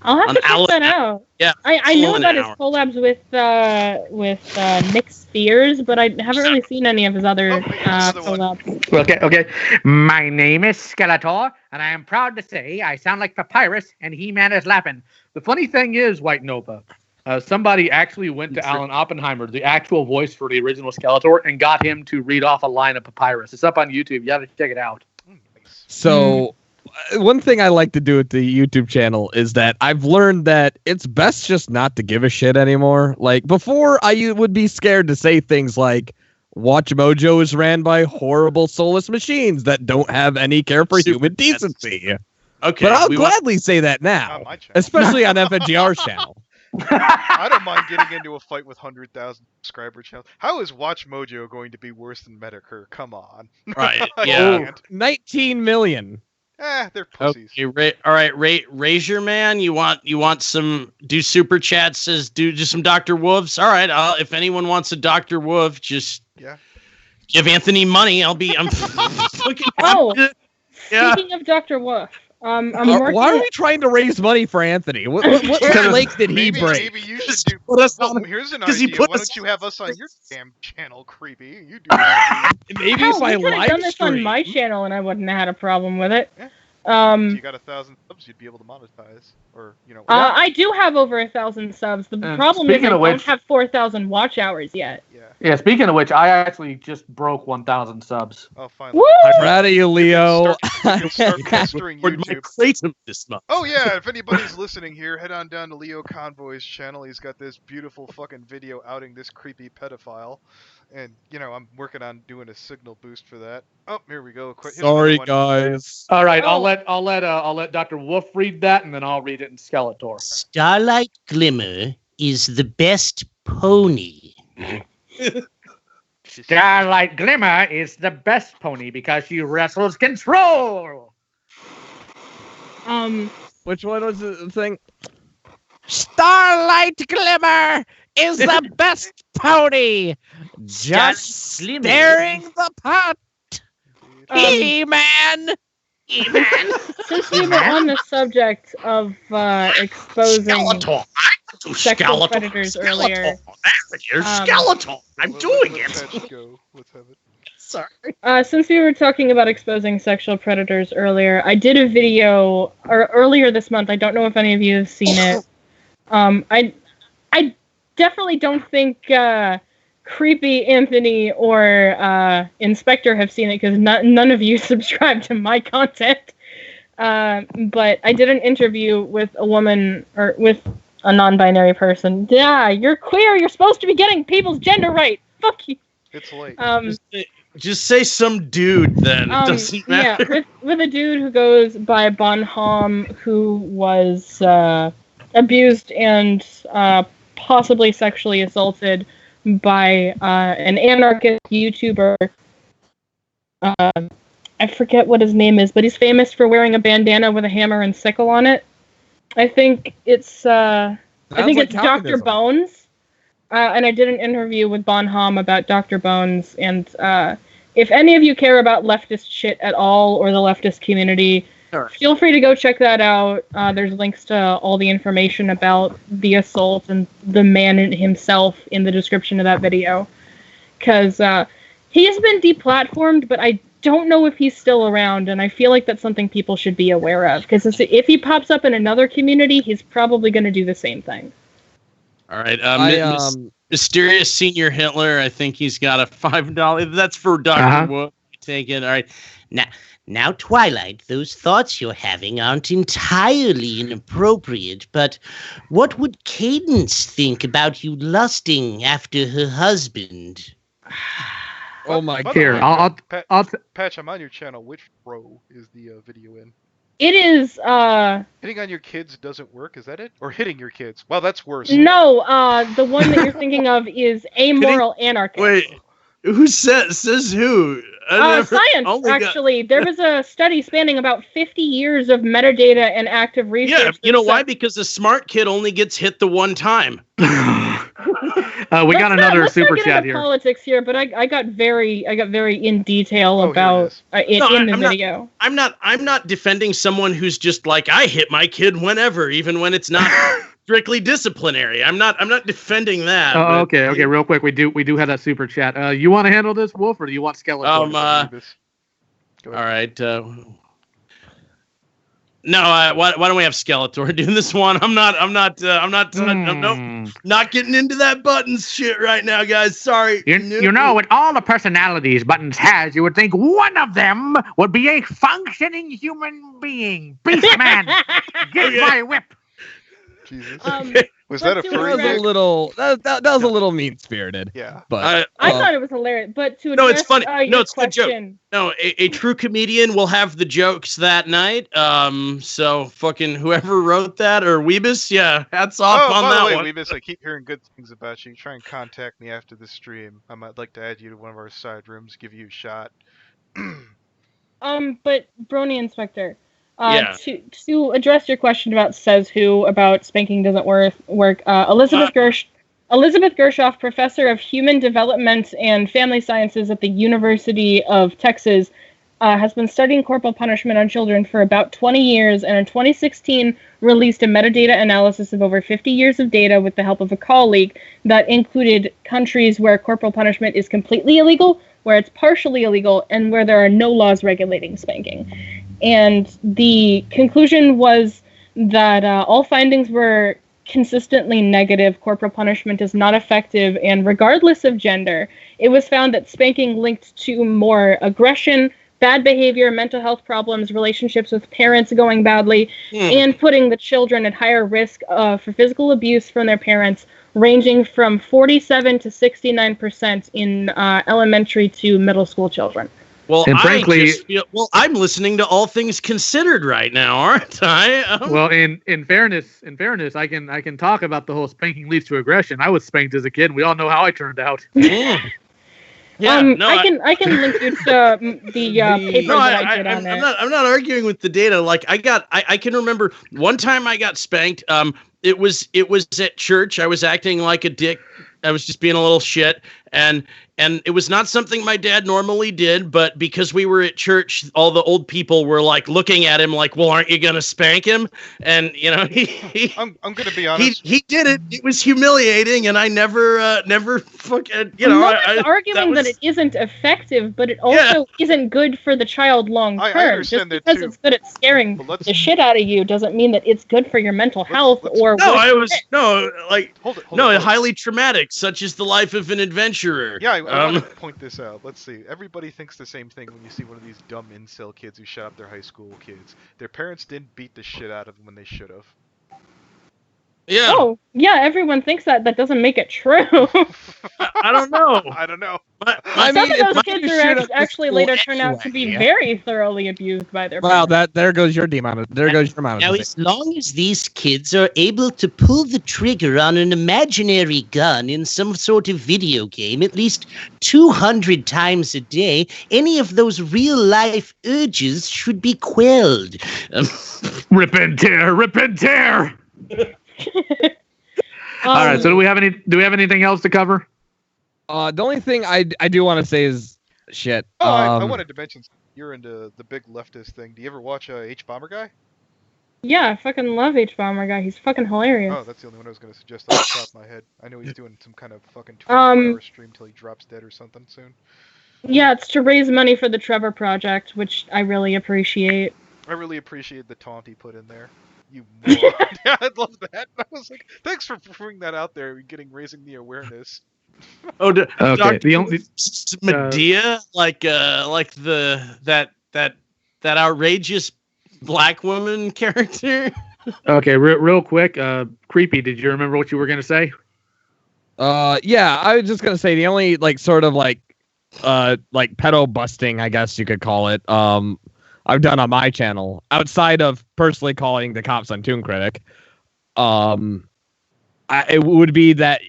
I'll have On to check Alan- that out. Yeah, I know Alan about his Hour. collabs with Nick Spears, but I haven't really seen any of his other Oh, wait, another one. collabs. Okay. My name is Skeletor, and I am proud to say I sound like Papyrus, and He-Man is laughing. The funny thing is, White Nova, somebody actually went to Alan Oppenheimer, the actual voice for the original Skeletor, and got him to read off a line of Papyrus. It's up on YouTube. You have to check it out. Nice. So, one thing I like to do with the YouTube channel is that I've learned that it's best just not to give a shit anymore. Like, before, I would be scared to say things like, Watch Mojo is ran by horrible soulless machines that don't have any care for human decency. Okay, But I'll we gladly say that now, On my channel. especially on FNGR's channel. I don't mind getting into a fight with 100,000 subscriber channels. How is Watch Mojo going to be worse than Medicare? Come on. Right, I yeah. can't. 19 million. They're pussies. Okay, all right, raise your man. You want some do super chats? Says do some Dr. Wolves. All right, if anyone wants a Dr. Wolf, just give Anthony money. I'm fucking Oh, yeah. speaking of Dr. Wolf, I'm Why working. are we trying to raise money for Anthony? What lake did he break? Maybe you should do. Put us Well, on- here's an 'cause he idea. put Why us don't you have us on your damn channel, creepy? You do. Maybe Hell, if I we could have live done this on stream. my channel, and I wouldn't have had a problem with it. Yeah. If you got 1,000 subs, you'd be able to monetize, or I do have over 1,000 subs. The And problem is I speaking of don't which- have 4,000 watch hours yet. Yeah, speaking of which, I actually just broke 1,000 subs. Oh, finally. Woo! I'm proud of you, Leo. Start pestering Or my YouTube. kratom this month. Oh yeah, if anybody's listening here, head on down to LioConvoy's channel. He's got this beautiful fucking video outing this creepy pedophile. And, I'm working on doing a signal boost for that. Oh, here we go. Here's Sorry, another one. guys. All right, Oh. I'll let Dr. Wolf read that, and then I'll read it in Skeletor. Starlight Glimmer is the best pony. Starlight Glimmer is the best pony because she wrestles control. Which one was the thing? Starlight Glimmer is the best pony. Just Glimmer. staring the pot. E-Man. Since we were on the subject of exposing sexual predators earlier, Skeletor. I'm doing Let's it. patch go. Let's have it. Sorry. since we were talking about exposing sexual predators earlier, I did a video earlier this month. I don't know if any of you have seen it. I definitely don't think Creepy Anthony or Inspector have seen it because none of you subscribe to my content. But I did an interview with a woman, or with a non-binary person. Yeah, you're queer. You're supposed to be getting people's gender right. Fuck you. It's late. Just say some dude then. It doesn't matter. Yeah, with a dude who goes by Bonhomme, who was abused and possibly sexually assaulted by an anarchist YouTuber. I forget what his name is, but he's famous for wearing a bandana with a hammer and sickle on it. I think it's Dr. Bones. And I did an interview with Bonham about Dr. Bones. And if any of you care about leftist shit at all or the leftist community, feel free to go check that out. There's links to all the information about the assault and the man himself in the description of that video. Because he has been deplatformed, but I don't know if he's still around, and I feel like that's something people should be aware of. Because if he pops up in another community, he's probably going to do the same thing. All right, Mysterious Senior Hitler. I think he's got a $5. That's for Dr. Wood. Take it. All right. Now, Twilight, those thoughts you're having aren't entirely inappropriate, but what would Cadence think about you lusting after her husband? Oh my God. Here, I'll Patch, I'm on your channel. Which row is the video in? It is, Hitting on your kids doesn't work, is that it? Or hitting your kids? Well, that's worse. No, the one that you're thinking of is Amoral Anarchist. Wait, who says who? Science, actually. There was a study spanning about 50 years of metadata and active research. Yeah, you know why? Because a smart kid only gets hit the one time. We got another super chat here. Politics here, but I got very in detail about it in the video. I'm not defending someone who's just like, I hit my kid whenever, even when it's not strictly disciplinary. I'm not defending that. Oh, okay, real quick. We do have that super chat. You want to handle this, Wolf, or do you want Skeletor? All right. No, why don't we have Skeletor do this one? I'm not getting into that buttons shit right now, guys. Sorry. You know, with all the personalities Buttons has, you would think one of them would be a functioning human being. Beastman, get my whip. Jesus. Okay. Was that a furry? That was a little mean spirited. Yeah. But I thought it was hilarious. But to address, no, it's funny. No, it's question, a joke. No, a true comedian will have the jokes that night. So fucking whoever wrote that or Weebus, yeah, hats off on that one. Weebus, I keep hearing good things about you. Try and contact me after the stream. I might like to add you to one of our side rooms, give you a shot. But Brony Inspector. To address your question about says who about spanking doesn't work. Elizabeth Gershoff, professor of human development and family sciences at the University of Texas, has been studying corporal punishment on children for about 20 years, and in 2016 released a metadata analysis of over 50 years of data with the help of a colleague that included countries where corporal punishment is completely illegal, where it's partially illegal, and where there are no laws regulating spanking. And the conclusion was that all findings were consistently negative. Corporal punishment is not effective, and regardless of gender, it was found that spanking linked to more aggression, bad behavior, mental health problems, relationships with parents going badly, and putting the children at higher risk for physical abuse from their parents, ranging from 47 to 69% in elementary to middle school children. Well, and frankly, I'm listening to All Things Considered right now, aren't I? Well, in fairness, I can talk about the whole spanking leads to aggression. I was spanked as a kid. And we all know how I turned out. Yeah. I can link you to the paper that I did on it. I'm not arguing with the data. Like I can remember one time I got spanked. It was at church. I was acting like a dick. I was just being a little shit, and it was not something my dad normally did, but because we were at church, all the old people were like looking at him like, well, aren't you gonna spank him? And you know, I'm gonna be honest. He did it. It was humiliating, and I never fucking, you know. I'm not arguing that it isn't effective, but it also isn't good for the child long term. I understand just that because it's good at scaring the shit out of you doesn't mean that it's good for your mental health or. Highly traumatic, such as the life of an adventurer. Yeah, I want to point this out. Let's see. Everybody thinks the same thing when you see one of these dumb incel kids who shut up their high school kids. Their parents didn't beat the shit out of them when they should have. Yeah. Oh, yeah, everyone thinks that. That doesn't make it true. I don't know. I don't know. I Some mean, of if those my kids shoot are up the actually school later turn out to be anyway. very thoroughly abused by their Wow, parents. there goes your there goes your Now, monetization. as long as these kids are able to pull the trigger on an imaginary gun in some sort of video game at least 200 times a day, any of those real-life urges should be quelled. Rip and tear, rip and tear. All right. So do we have anything else to cover? The only thing I do want to say is shit. Oh, I wanted to mention you're into the big leftist thing. Do you ever watch H Bomber Guy? Yeah, I fucking love H Bomber Guy. He's fucking hilarious. Oh, that's the only one I was going to suggest off the top of my head. I know he's doing some kind of fucking 24-hour stream till he drops dead or something soon. Yeah, it's to raise money for the Trevor Project, which I really appreciate. I really appreciate the taunt he put in there. You moron. Yeah, I love that. I was like, thanks for bringing that out there and raising the awareness. Oh, Okay. Dr. The only Medea, like that outrageous black woman character. okay, real quick. Creepy. Did you remember what you were gonna say? Yeah, I was just gonna say the only sort of pedo busting, I guess you could call it. I've done on my channel outside of personally calling the cops on Toon Critic. It would be that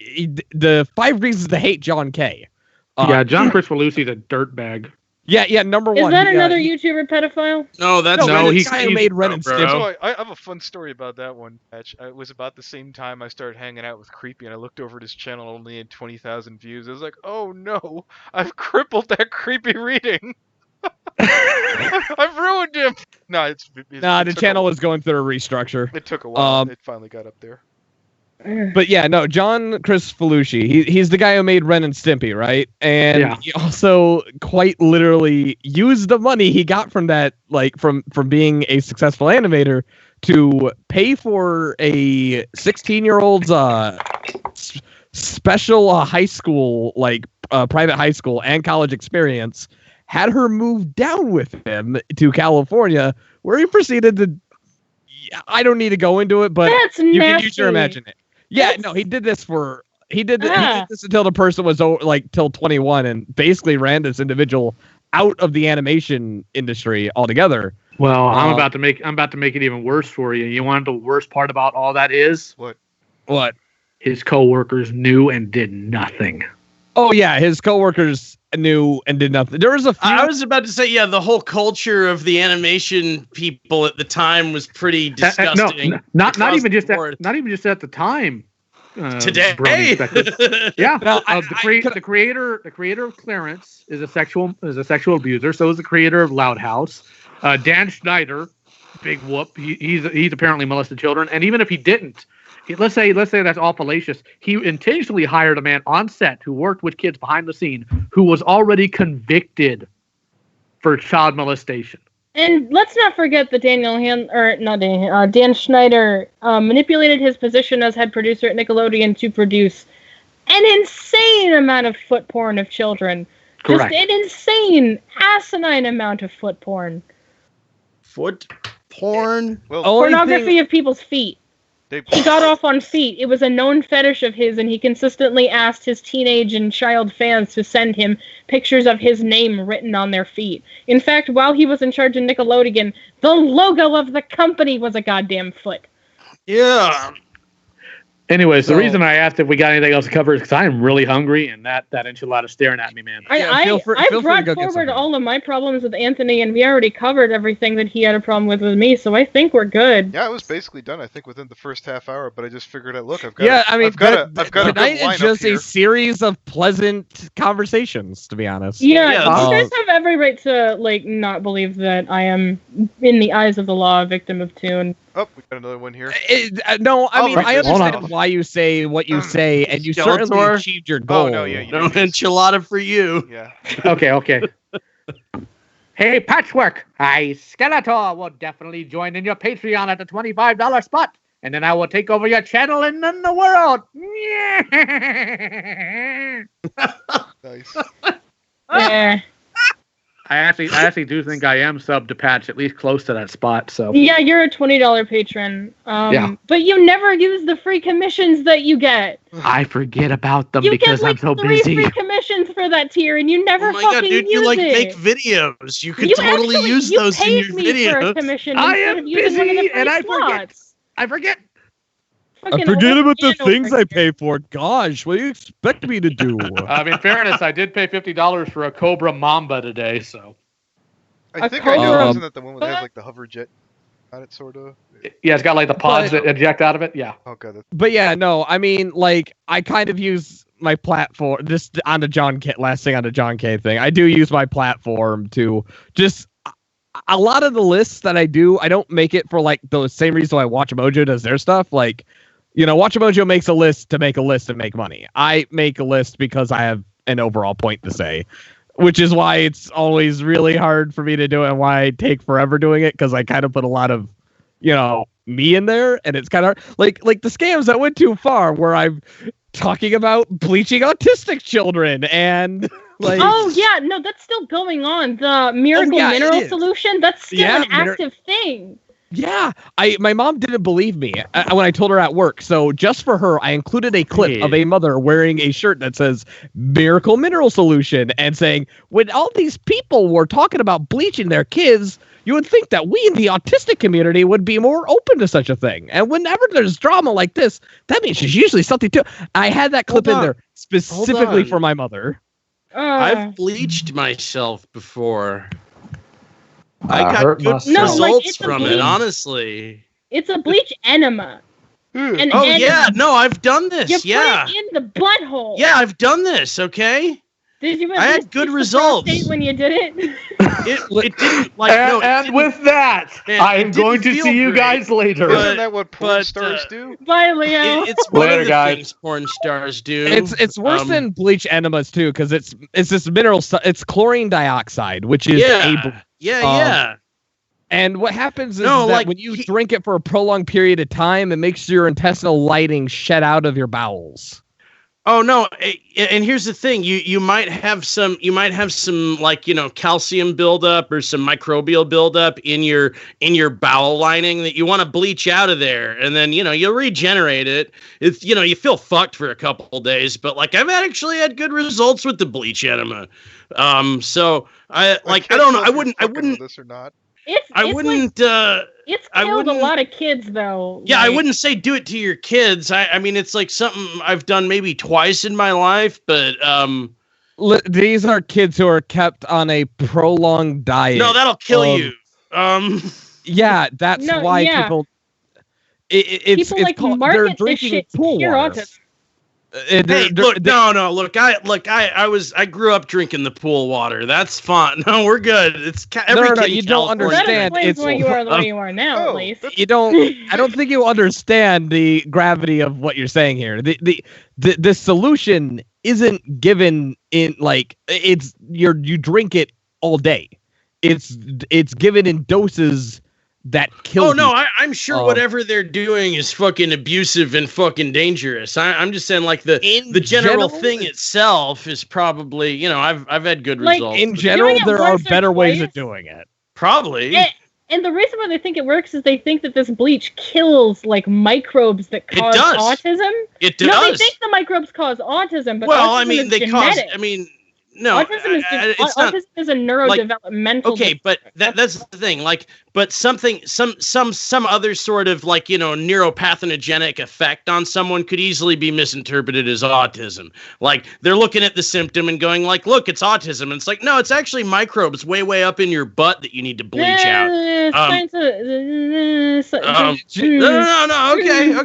the 5 reasons to hate John K. Yeah, John Crispolucci's a dirtbag. Yeah, number Is one. that another YouTuber pedophile? No, that's No, he's- the guy who made Ren and bro. Stimpy. So I have a fun story about that one, Patch. It was about the same time I started hanging out with Creepy, and I looked over at his channel, only had 20,000 views. I was like, oh no, I've crippled that Creepy reading. I've ruined him. No, The channel was going through a restructure. It took a while. It finally got up there. But yeah, no, John Crispolucci, he's the guy who made Ren and Stimpy, right? And Yeah. he also quite literally used the money he got from that, from being a successful animator, to pay for a 16-year-old's special high school, private high school and college experience, had her move down with him to California, where he proceeded to. I don't need to go into it, but That's you can nasty. use your imagination. Yeah, That's- no, he did this he did this until the person was till 21, and basically ran this individual out of the animation industry altogether. Well, I'm about to make it even worse for you. You want the worst part about all that is What? his coworkers knew and did nothing. Oh yeah, his coworkers knew and did nothing. There was a few. I was about to say, yeah, the whole culture of the animation people at the time was pretty disgusting. No, not across even just the board. not even just at the time. Today. Brony Spectre. Yeah, No, the creator of Clarence is a sexual abuser. So is the creator of Loud House. Dan Schneider, big whoop. He's apparently molested children, and even if he didn't, let's say that's all fallacious. He intentionally hired a man on set who worked with kids behind the scene who was already convicted for child molestation. And let's not forget that Dan Schneider manipulated his position as head producer at Nickelodeon to produce an insane amount of foot porn of children. Correct. Just an insane, asinine amount of foot porn. Foot porn. Well, Pornography of people's feet. they, He got off on feet. It was a known fetish of his, and he consistently asked his teenage and child fans to send him pictures of his name written on their feet. In fact, while he was in charge of Nickelodeon, the logo of the company was a goddamn foot. Yeah. Anyways, the So- reason I asked if we got anything else to cover is because I am really hungry, and that enchilada's staring at me, man. Yeah, feel free I to brought go get forward something. all of my problems with Anthony, and we already covered everything that he had a problem with me, so I think we're good. yeah, it was basically done. I think within the first half hour. But I just figured out. Look, I've got. Yeah, I mean, I've got a good tonight lineup is just here. a series of pleasant conversations, to be honest. Yeah, Yeah, you guys have every right to not believe that I am, in the eyes of the law, a victim of Toon. Oh, we got another one here. No, I Oh, mean, right, I hold understand on. why you say what you say, and you Skeletor? certainly achieved your goal. Oh no, yeah, you No enchilada for you. yeah. Okay. Hey, Patchwork! I, Skeletor, will definitely join in your Patreon at the $25 spot, and then I will take over your channel and then the world. Nice. Eh. I actually do think I am subbed to Patch, at least close to that spot. So Yeah, you're a $20 patron. Yeah. But you never use the free commissions that you get. I forget about them You because get like I'm so 3 busy. free commissions for that tier, and you never Oh my fucking god, dude, use you like it. make videos. You could You totally actually- use you those in paid your me for a videos. commission I instead am of using one of the busy free and I forget. slots. I forget. Fucking I forget about the old man things over I here. pay for. Gosh, what do you expect me to do? I mean, in fairness, I did pay $50 for a Cobra Mamba today, so I A think I know. Cobra- Isn't that the one where they have like the hover jet on it, sort of? yeah, it's got like the pods But- that eject out of it. Yeah. Oh god, that's But yeah, no, I mean, like, I kind of use my platform, just on the John K, last thing on the John K thing. I do use my platform to just, a lot of the lists that I do, I don't make it for like the same reason why Watch Mojo does their stuff. Like, you know, Watch Mojo makes a list to make a list and make money. I make a list because I have an overall point to say, which is why it's always really hard for me to do it and why I take forever doing it, because I kind of put a lot of, you know, me in there, and it's kind of like the scams that went too far where I'm talking about bleaching autistic children and like Oh yeah, no, that's still going on. The miracle yeah, it mineral is. solution, that's still Yeah, an active thing. yeah, my mom didn't believe me when I told her at work. So just for her, I included a clip of a mother wearing a shirt that says miracle mineral solution and saying, when all these people were talking about bleaching their kids, you would think that we in the autistic community would be more open to such a thing. And whenever there's drama like this, that means there's usually something to. I had that clip Hold in on. there specifically on. for my mother. I've bleached myself before. I I got hurt good myself. No, like, results it's a from it, bleach. honestly. It's a bleach enema. An Oh enema. yeah, no, I've done this. You Yeah, put it in the butthole. yeah, I've done this. Okay, Did you? I had at least good touch the results. prostate when you did it? it didn't like And, no. It and didn't- with that, Man, I it am going to didn't see feel you great, guys later. but- Isn't that what porn but, stars do? Bye, Leo. it's one Later, of the guys. things porn stars do. It's worse than bleach enemas too, because it's this mineral. It's chlorine dioxide, which is yeah, yeah. And what happens is No, that like, when you drink it for a prolonged period of time, it makes your intestinal lining shed out of your bowels. Oh no, and here's the thing: you might have some like, you know, calcium buildup or some microbial buildup in your bowel lining that you want to bleach out of there, and then, you know, you'll regenerate it. It's, you know, you feel fucked for a couple days, but like I've actually had good results with the bleach enema. So I don't know. I wouldn't. This or not? I wouldn't. It's I killed a wouldn't- lot of kids, though. Yeah, I like- wouldn't say do it to your kids. I mean, it's like something I've done maybe twice in my life, but These are kids who are kept on a prolonged diet. no, that'll kill of- you. Yeah, that's No, why yeah. people. It's People like called, market they're this drinking shit to pool cure water. autism. They're- Hey, they're- look, look. I grew up drinking the pool water. That's fine. No, we're good. It's every No, kid in you don't California. That understand. explains It's- why you are the way you are now, Oh, at least. You don't. I don't think you understand the gravity of what you're saying here. The solution isn't given in like it's you drink it all day. It's given in doses that kill. Oh no, people. I'm sure whatever they're doing is fucking abusive and fucking dangerous. I'm just saying, like, the general thing itself is probably, you know, I've had good Like, results. In with it. general, Doing it there are once or better ways twice? of doing it. Probably. And the reason why they think it works is they think that this bleach kills like microbes that It cause does. autism. It No, they does. think the microbes cause autism, but Well, autism I mean, is they genetic. cause. I mean, no, autism is it's not. autism is a neurodevelopmental. Okay, but that's the thing. Like, but some other sort of, like, you know, neuropathogenic effect on someone could easily be misinterpreted as autism. Like, they're looking at the symptom and going like, "Look, it's autism." And it's like, no, it's actually microbes way up in your butt that you need to bleach out. No. Okay. All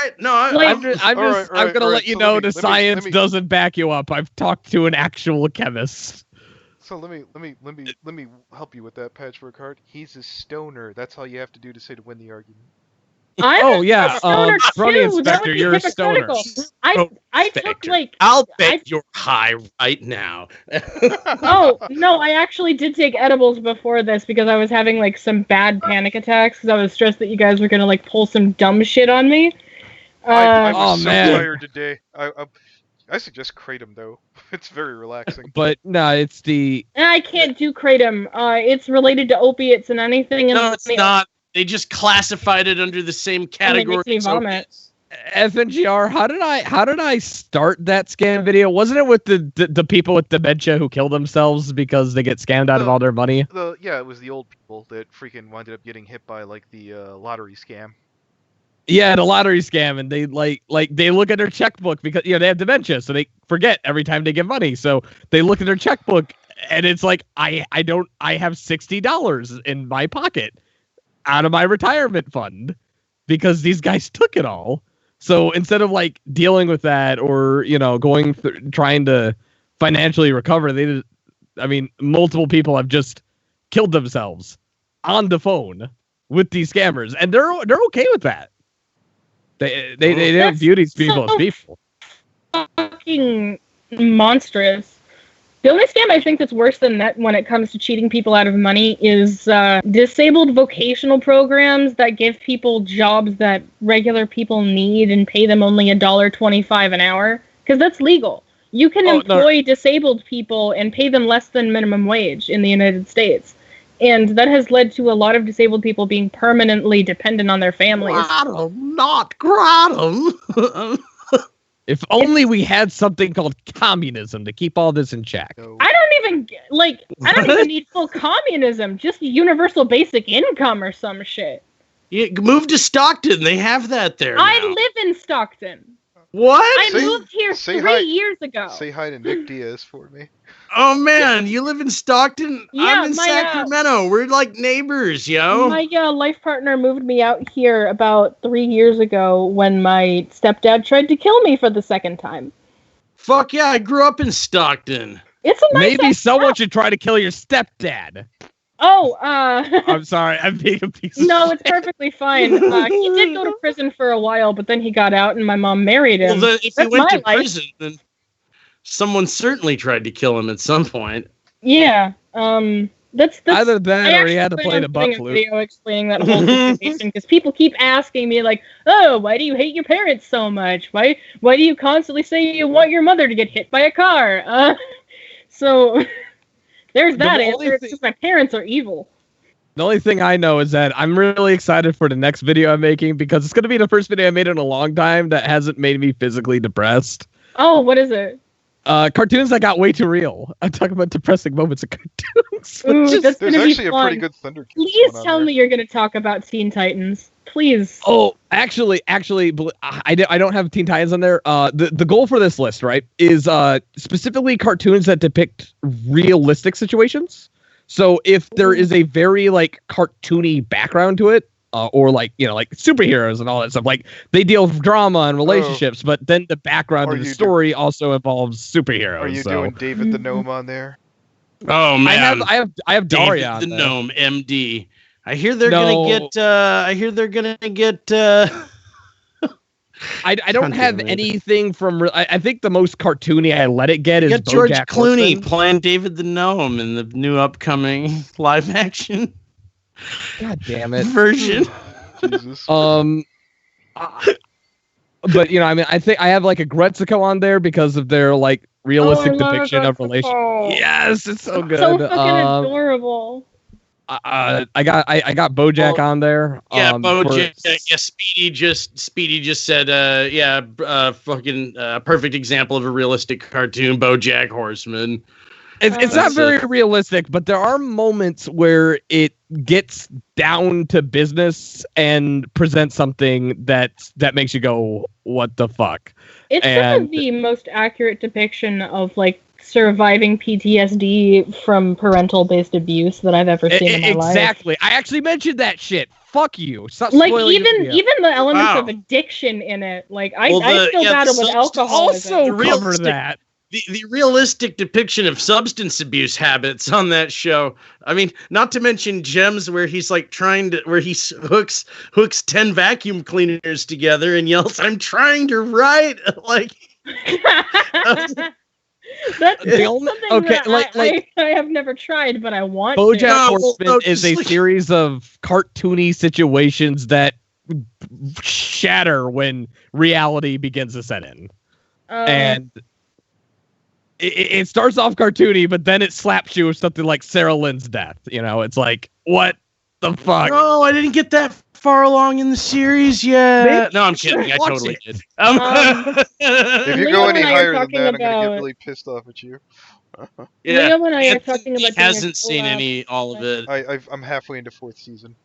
right. No, Like- I'm Alright, gonna let you so know let me- the let me- science let me- doesn't back you up. I've talked to an actual chemist. So let me help you with that, Patchwork Heart. He's a stoner. That's all you have to do to say to win the argument. I'm Oh, a yeah, stoner Brony too. That Inspector, would be you're a stoner. hypocritical. I took Inspector. like I'll bet I- you're high right now. oh no, I actually did take edibles before this because I was having like some bad panic attacks because I was stressed that you guys were gonna like pull some dumb shit on me. I Oh, was so man. tired today. I suggest kratom though. It's very relaxing. But no, it's the I can't do kratom. It's related to opiates and anything. No, it's not. They just classified it under the same category. It makes me as vomit. opiates. FNGR. How did I start that scam video? Wasn't it with the people with dementia who kill themselves because they get scammed out of all their money? Yeah, it was the old people that freaking wound up getting hit by like the lottery scam. Yeah, the lottery scam, and they like they look at their checkbook because they have dementia, so they forget every time they get money. So they look at their checkbook, and it's like I have $60 in my pocket out of my retirement fund because these guys took it all. So instead of like dealing with that or going trying to financially recover, multiple people have just killed themselves on the phone with these scammers, and they're okay with that. They don't view these people as people. Fucking monstrous. The only scam I think that's worse than that when it comes to cheating people out of money is disabled vocational programs that give people jobs that regular people need and pay them only $1.25 an hour, because that's legal. You can employ disabled people and pay them less than minimum wage in the United States. And that has led to a lot of disabled people being permanently dependent on their families. Gratum, not gratum. If only we had something called communism to keep all this in check. I don't even need full communism, just universal basic income or some shit. Yeah, move to Stockton. They have that there now. I live in Stockton. What? I moved here 3 years ago. Say hi to Nick Diaz for me. Oh man, you live in Stockton? Yeah, I'm in Sacramento. We're like neighbors, yo. My life partner moved me out here about 3 years ago when my stepdad tried to kill me for the second time. Fuck yeah, I grew up in Stockton. It's a nice Maybe someone should try to kill your stepdad. Oh, I'm sorry, I'm being a piece of no, shit. it's perfectly fine. He did go to prison for a while, but then he got out and my mom married him. Well, if he That's went my to life. prison, then someone certainly tried to kill him at some point. Yeah, that's Either that or he had to actually play the plan on butt doing a flute. video explaining that whole situation because people keep asking me like, "Oh, why do you hate your parents so much? Why do you constantly say you want your mother to get hit by a car?" So there's that answer. It's just my parents are evil. The only thing I know is that I'm really excited for the next video I'm making because it's going to be the first video I made in a long time that hasn't made me physically depressed. Oh, what is it? Cartoons that got way too real. I'm talking about depressing moments of cartoons. Ooh, that's There's gonna be actually a fun. pretty good Thundercats Please one on tell there. me you're going to talk about Teen Titans. Please. Oh, actually, I don't have Teen Titans on there. The goal for this list, right, is specifically cartoons that depict realistic situations. So if there is a very like cartoony background to it, or like like superheroes and all that stuff, like they deal with drama and relationships, but then the background of the story also involves superheroes. Are you doing David the Gnome on there? Oh man, I have Daria David on the there. Gnome, MD. I hear they're gonna get. I don't have anything from. I think the most cartoony I let it get is Get George BoJack Clooney Horseman. playing David the Gnome in the new upcoming live action God damn it. version. Jesus. But I think I have like a Gretzico on there because of their like realistic depiction of relations. Yes, it's so good. So fucking adorable. I got BoJack on there. Yeah, for- BoJack. Yeah, Speedy just said, fucking perfect example of a realistic cartoon, BoJack Horseman. It's not very realistic, but there are moments where it gets down to business and presents something that makes you go, "What the fuck?" It's some of the most accurate depiction of like surviving PTSD from parental-based abuse that I've ever seen in my life. Exactly. I actually mentioned that shit. Fuck you. Stop Like spoiling even it. the elements Wow. of addiction in it. Like I Well, still battle with alcohol. Also The cover realistic- that. The realistic depiction of substance abuse habits on that show. I mean, not to mention Gems where he's like where he hooks 10 vacuum cleaners together and yells, "I'm trying to write." Like That's The only- something okay, that like- I have never tried, but I want BoJack to. No, Horseman no, is just a like- series of cartoony situations that shatter when reality begins to set in. And it starts off cartoony, but then it slaps you with something like Sarah Lynn's death. You know, it's like, what the fuck? No, I didn't get that far along in the series yet. No, I'm kidding. I Watch totally it. did. If you Leo go and any I are higher than talking that, I'm gonna about- get really pissed off at you. Yeah. Leo and I are Anthony talking about doing a hasn't seen collab. all of it. I'm halfway into 4th season.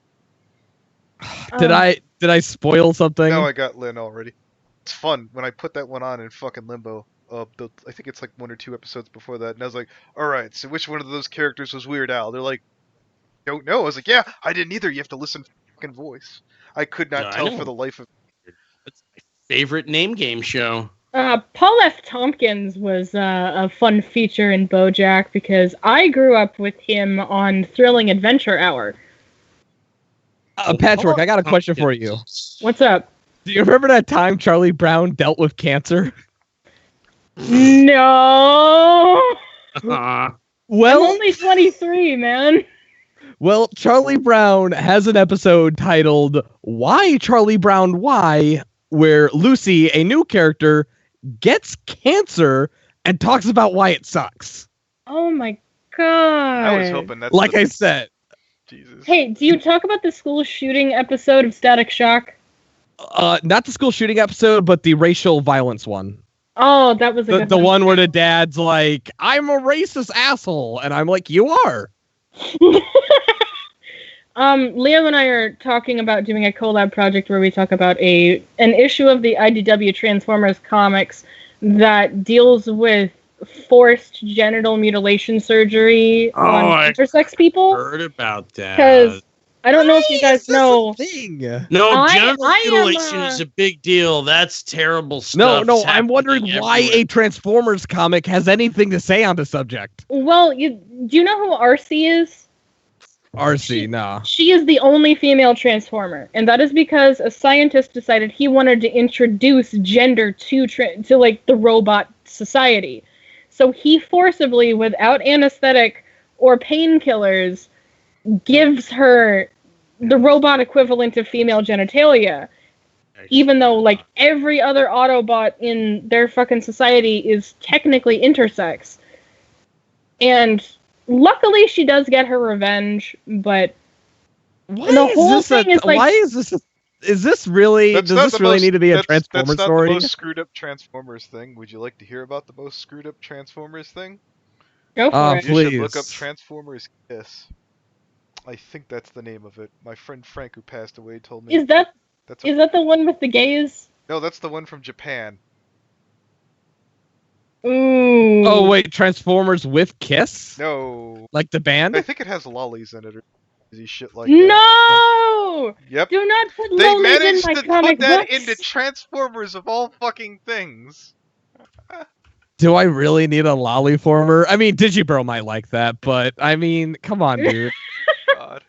Did I spoil something? No, I got Lynn already. It's fun when I put that one on in fucking Limbo. I think it's like 1 or 2 episodes before that, and I was like, all right, so which one of those characters was Weird Al? They're like, don't know. I was like, yeah, I didn't either. You have to listen to the fucking voice. I could not No, I tell know. for the life of. It's my favorite name game show. Paul F. Tompkins was a fun feature in BoJack because I grew up with him on Thrilling Adventure Hour. Patchwork, I got a question for you. What's up? Do you remember that time Charlie Brown dealt with cancer? No. Aw. I'm Well, only 23, man. well, Charlie Brown has an episode titled "Why Charlie Brown Why," where Lucy, a new character, gets cancer and talks about why it sucks. Oh my god. I was hoping that's Like the- I said, Jesus. Hey, do you talk about the school shooting episode of Static Shock? not the school shooting episode, but the racial violence one. Oh, that was a good The one where the dad's like, "I'm a racist asshole," and I'm like, "You are." Leo and I are talking about doing a collab project where we talk about an issue of the IDW Transformers comics that deals with forced genital mutilation surgery on I intersex people. Heard about that. Because I don't know if you Why guys is this a know. thing? No, I genital am, mutilation is a big deal. That's terrible No, stuff. no, It's I'm wondering happening why everywhere. a Transformers comic has anything to say on the subject. Well, do you know who Arcee is? RC, nah. She is the only female Transformer, and that is because a scientist decided he wanted to introduce gender to like the robot society. So he forcibly, without anesthetic or painkillers, gives her the robot equivalent of female genitalia, even though like every other Autobot in their fucking society is technically intersex. And luckily she does get her revenge, but Why the is whole this thing is like, why is this? Is this really? That's Does not this the really most- need to be a that's Transformers not story? the most screwed up Transformers thing. Would you like to hear about the most screwed up Transformers thing? go for it. You should look up Please. Transformers Kiss. I think that's the name of it. My friend Frank, who passed away, told me. Is that That's the one with the gays? No, that's the one from Japan. Ooh. Oh wait, Transformers with Kiss? No, Like the band? I think it has lollies in it or crazy shit like that. No! Yep. Do not put They lollies in managed my to comic put that books. into Transformers of all fucking things. Do I really need a lollyformer? I mean, Digibro might like that, but I mean, come on, dude. God.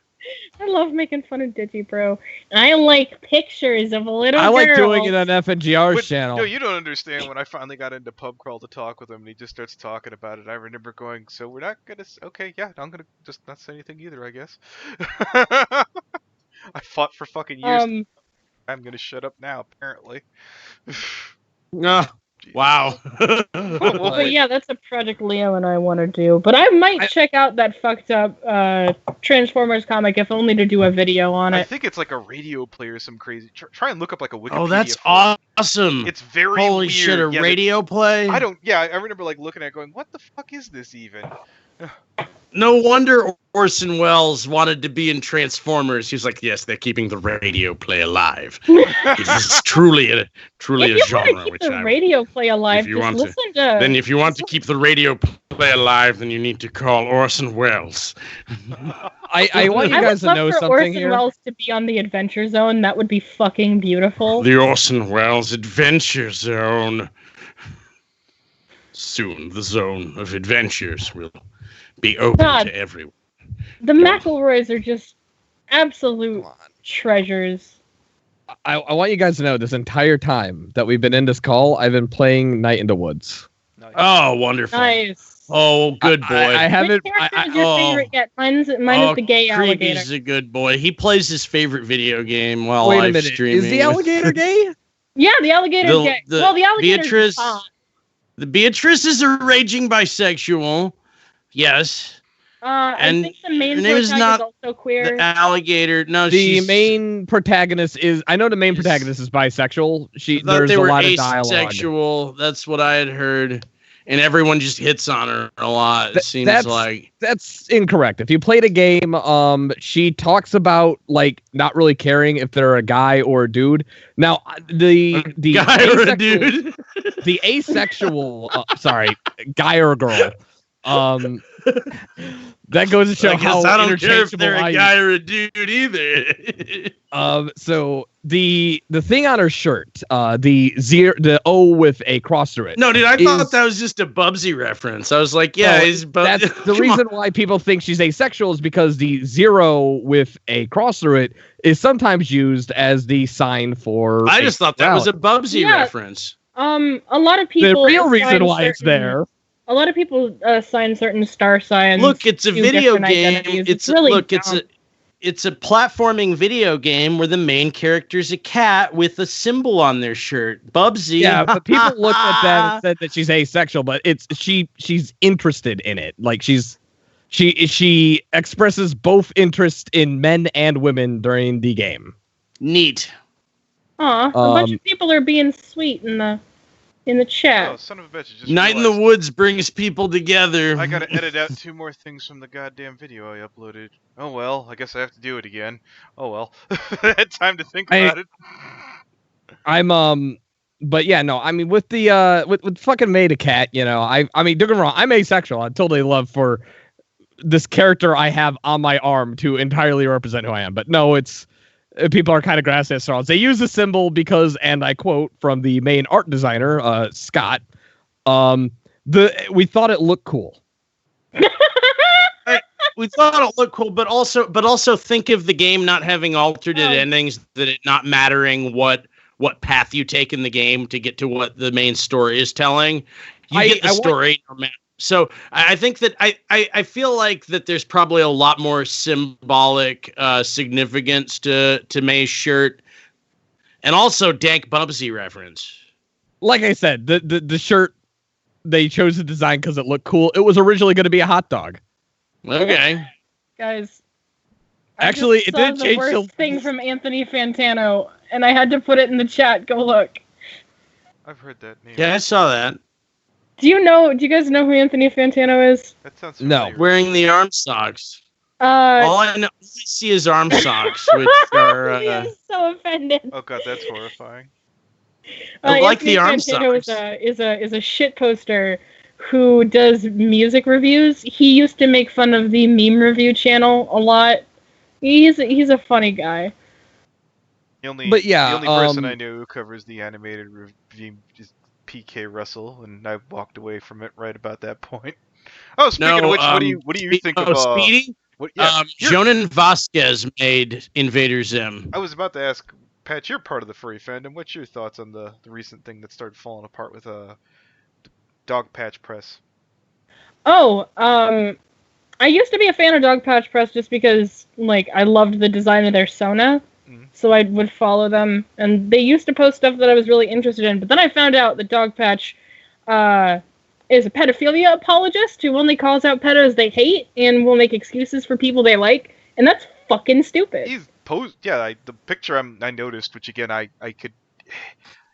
I love making fun of Digibro. I like pictures of little I like doing girls. it on FNGR's But, channel. No, you don't understand. When I finally got into pub crawl to talk with him, and he just starts talking about it, I remember going, "So we're not gonna? Okay, yeah, I'm gonna just not say anything either, I guess." I fought for fucking years. I'm gonna shut up now, apparently. Ah, wow. But yeah, that's a project Leo and I want to do. But I might check out that fucked up Transformers comic, if only to do a video on I it. think it's like a radio play or some crazy. Try and look up like a Wikipedia. Oh, that's for it. awesome. It's very Holy weird. shit, a Yeah, radio play? I don't. Yeah, I remember like looking at it going, "What the fuck is this even?" No wonder Orson Welles wanted to be in Transformers. He's like, yes, they're keeping the radio play alive. This is truly a If you genre. want to keep Which the I, radio play alive, if you just want to- listen to. then if you want to keep the radio play alive, then you need to call Orson Welles. I want you I guys would to know love for something Orson here. Welles to be on the Adventure Zone. That would be fucking beautiful. The Orson Welles Adventure Zone. Soon, the zone of adventures will be open God. to everyone. The McElroys are just absolute treasures. I want you guys to know this entire time that we've been in this call, I've been playing Night in the Woods. Oh, wonderful. Nice. Oh, good boy. I haven't. Which character is I, your oh. favorite yet? Mine is the gay alligator. Creepy's a good boy. He plays his favorite video game while wait a live minute. streaming. Is the alligator gay? Yeah, the alligator's gay. The Well, the alligator's Beatrice- hot. The Beatrices are raging bisexual. Yes. I And think the main her name is protagonist not is also queer. The alligator. No, The she's main protagonist is. I know the main Yes. protagonist is bisexual. I thought There's they a were lot of dialogue. asexual. That's what I had heard. And everyone just hits on her a lot. It Th- seems that's- like. That's incorrect. If you played a game, she talks about like not really caring if they're a guy or a dude. Now, the Guy or a asexual- dude. the asexual, guy or a girl. That goes to show I guess how I don't care if interchangeable they're I a guy or a dude either. So the thing on her shirt, the O with a cross through it. No, dude, I is- thought that was just a Bubsy reference. I was like, yeah, No, he's That's the reason why people think she's asexual is because the 0 with a cross through it is sometimes used as the sign for. I just thought that was a Bubsy Yeah. reference. A lot of the people. real reason assign why it's certain- there. A lot of people assign certain star signs. Look, it's a to video different game. identities. It's really dumb. It's a platforming video game where the main character's a cat with a symbol on their shirt. Bubsy. Yeah, but people looked at that and said that she's asexual, but she's interested in it. Like she expresses both interest in men and women during the game. Neat. Aw, a bunch of people are being sweet in the chat. Oh, son of a bitch! I just Night in the realized Woods brings people together. I gotta edit out 2 more things from the goddamn video I uploaded. Oh well, I guess I have to do it again. Oh well, I had time to think about it. But yeah, no, I mean with the with fucking Made a Cat, you know, I mean don't get me wrong, I'm asexual. I totally love for this character I have on my arm to entirely represent who I am. But no, it's people are kind of grasping at straws. They use the symbol because, and I quote from the main art designer, Scott, we thought it looked cool. We thought it looked cool, but also think of the game not having alternate endings, that it not mattering what path you take in the game to get to what the main story is telling. You get the story no matter. So I think that I feel like that there's probably a lot more symbolic significance to May's shirt, and also dank Bubsy reference. Like I said, the shirt they chose to design because it looked cool. It was originally going to be a hot dog. Okay, Guys. Actually, it it did change the to worst thing from Anthony Fantano, and I had to put it in the chat. Go look. I've heard that name. yeah, I saw that. Do you guys know who Anthony Fantano is? That sounds No. familiar. Wearing the arm socks. Uh, All I see is arm socks, which are. he is so offended. Oh god, that's horrifying. I like the arm Fantano socks. is a shit poster who does music reviews. He used to make fun of the meme review channel a lot. He's a funny guy. The only person I know who covers the animated review is PK Russell, and I walked away from it right about that point. Oh, speaking of which, what do you think of Speedy? What, yeah, Jonan Vasquez made Invader Zim. I was about to ask, Pat, you're part of the furry fandom. What's your thoughts on the recent thing that started falling apart with Dog Patch Press? Oh, I used to be a fan of Dog Patch Press just because, like, I loved the design of their Sona. So I would follow them, and they used to post stuff that I was really interested in. But then I found out that Dog Patch is a pedophilia apologist who only calls out pedos they hate and will make excuses for people they like, and that's fucking stupid. He's posed. Yeah, the picture I noticed, which again I could.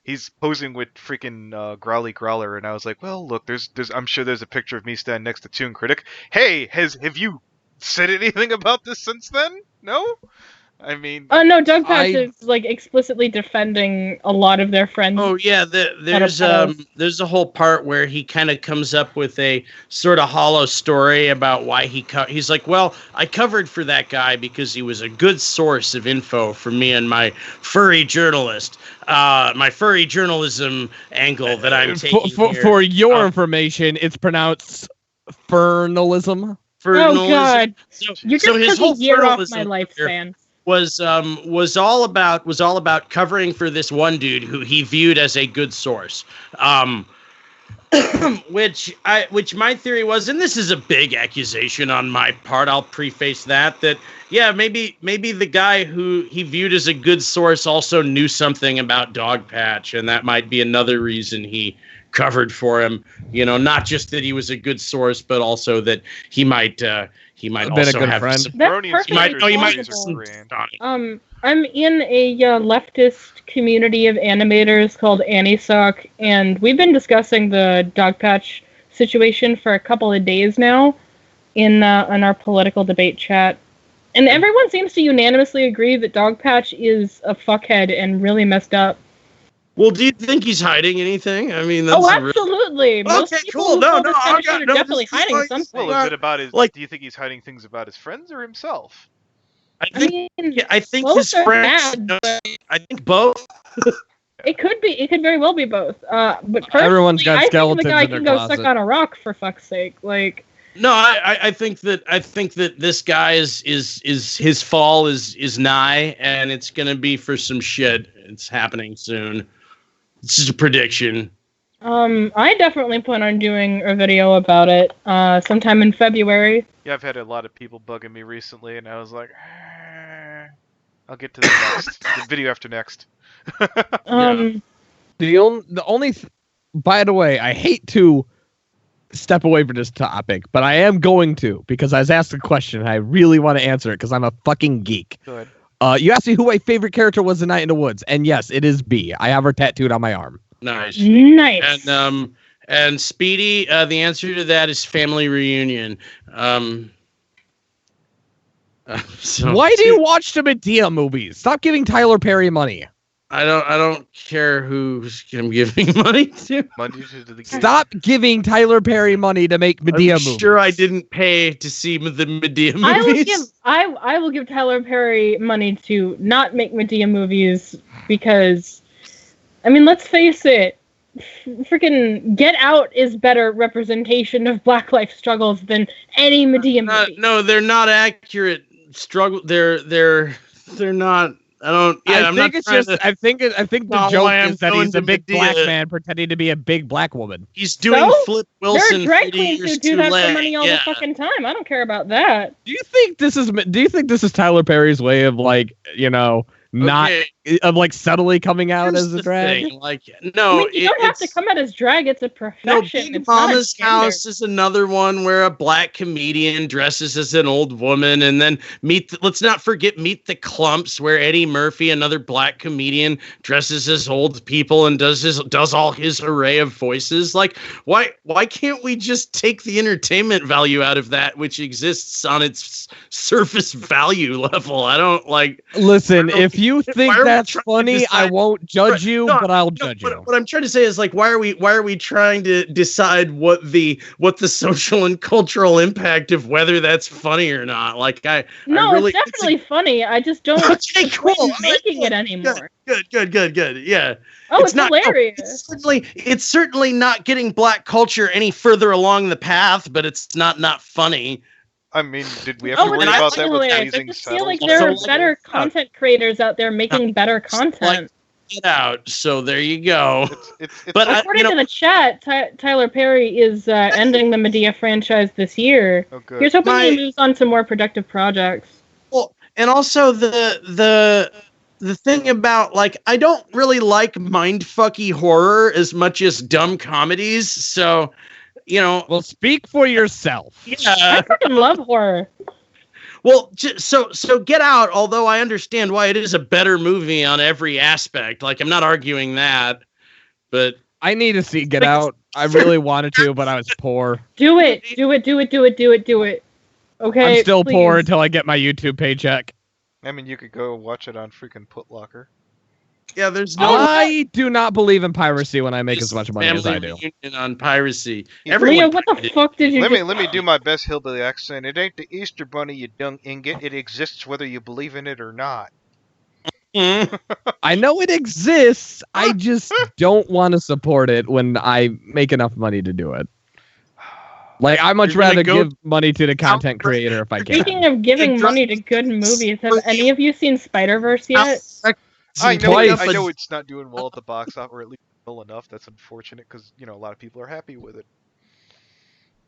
He's posing with freaking Growly Growler, and I was like, well, look, there's I'm sure there's a picture of me standing next to Toon Critic. Hey, have you said anything about this since then? No. I mean, no, Doug Patch is like explicitly defending a lot of their friends. Oh yeah, there's a whole part where he kind of comes up with a sort of hollow story about why he's like, well, I covered for that guy because he was a good source of info for me and my furry journalism angle that I'm taking here. For your information, it's pronounced fernalism. Oh God, so you're just his whole a year off fernalism my lifespan. was all about covering for this one dude who he viewed as a good source, which my theory was, and this is a big accusation on my part, I'll preface that yeah, maybe the guy who he viewed as a good source also knew something about Dog Patch, and that might be another reason he covered for him. You know, not just that he was a good source, but also that he might been a also good have friend. some. That's Bronian perfectly Speakers he might series possible. are grand. I'm in a leftist community of animators called AniSoc, and we've been discussing the dog patch situation for a couple of days now in our political debate chat. And everyone seems to unanimously agree that Dog Patch is a fuckhead and really messed up. Well, do you think he's hiding anything? I mean, that's Oh, a real- absolutely. Most Okay, people cool. who No, pull no, this kind I of got- shit are no, definitely this is hiding like- something. Well, is it about his? Like- Do you think he's hiding things about his friends or himself? I I think mean, I think both his are friends. bad. I think both. It could be. It could very well be both. But Everyone's got personally, I think skeletons the guy in their can go closet. suck on a rock for fuck's sake. Like, No, I think that this guy is his fall is nigh, and it's gonna be for some shit. It's happening soon. This is a prediction. I definitely plan on doing a video about it sometime in February. Yeah, I've had a lot of people bugging me recently, and I was like, I'll get to the next the video after next. The only by the way, I hate to step away from this topic, but I am going to because I was asked a question and I really want to answer it because I'm a fucking geek. Good. You asked me who my favorite character was in Night in the Woods, and yes, it is B. I have her tattooed on my arm. Nice. Nice. And Speedy, the answer to that is Family Reunion. So Why do you watch the Medea movies? Stop giving Tyler Perry money. I don't care who I'm giving money to. Monday to the Stop giving Tyler Perry money to make Medea I'm movies. sure I didn't pay to see the Medea I will movies. give I will give Tyler Perry money to not make Medea movies because, I mean, let's face it, freaking Get Out is better representation of Black life struggles than any Medea movie. No, they're not accurate. Struggle. They're not. I don't. Yeah, I'm not trying to. I think the No, joke I'm is that going he's a to big Medea. black man pretending to be a big black woman. He's doing So? Flip There are Wilson drag 30 queens years who do too that late. for money all Yeah. the fucking time. I don't care about that. Do you think this is Tyler Perry's way of not Okay, of subtly coming out here's as a the drag? thing, I no, mean, you don't have to it's- come out as drag. It's a profession. No, Big it's not a Mama's gender. House is another one where a black comedian dresses as an old woman, and then let's not forget Meet the Clumps, where Eddie Murphy, another black comedian, dresses as old people and does all his array of voices. Like, why can't we just take the entertainment value out of that, which exists on its surface value level? I don't like. Listen, I don't- if you think why are we that's trying to funny, I decide- won't judge you, No, but I'll No, judge you. what I'm trying to say is why are we trying to decide what the social and cultural impact of whether that's funny or not? Like I really, it's definitely funny. I just don't Okay, cool. quit making it anymore. good. Yeah. Oh, it's not- hilarious. It's certainly not getting black culture any further along the path, but it's not funny. I mean, did we have to Oh, worry it's about actually that with hilarious. I blazing just feel like saddles? there are So, better content creators out there making better content. Get out. So there you go. It's But According to the chat, Tyler Perry is ending the Medea franchise this year. oh, good. Here's hoping My- he moves on to more productive projects. Well, and also the thing about I don't really like mindfucky horror as much as dumb comedies. So, Well, speak for yourself. I yeah. freaking love horror. Well, so Get Out. Although I understand why it is a better movie on every aspect. I'm not arguing that, but I need to see Get Out. I really wanted to, but I was poor. Do it. Okay. I'm still please. poor until I get my YouTube paycheck. I mean, you could go watch it on freaking Putlocker. yeah, there's no I do not believe in piracy when I make as much money as I Family do. Reunion on piracy. Yeah, Everyone Leo, what the fuck did you Let just... me do my best hillbilly accent. It ain't the Easter Bunny, you dung ingot. It exists whether you believe in it or not. Mhm. I know it exists. I just don't want to support it when I make enough money to do it. I'd much You're gonna rather go- give money to the content creator if I can. Speaking of giving It money to good movies, have any of you seen Spider-Verse yet? I know, Twice. I know it's not doing well at the box office, or at least well enough. That's unfortunate because a lot of people are happy with it.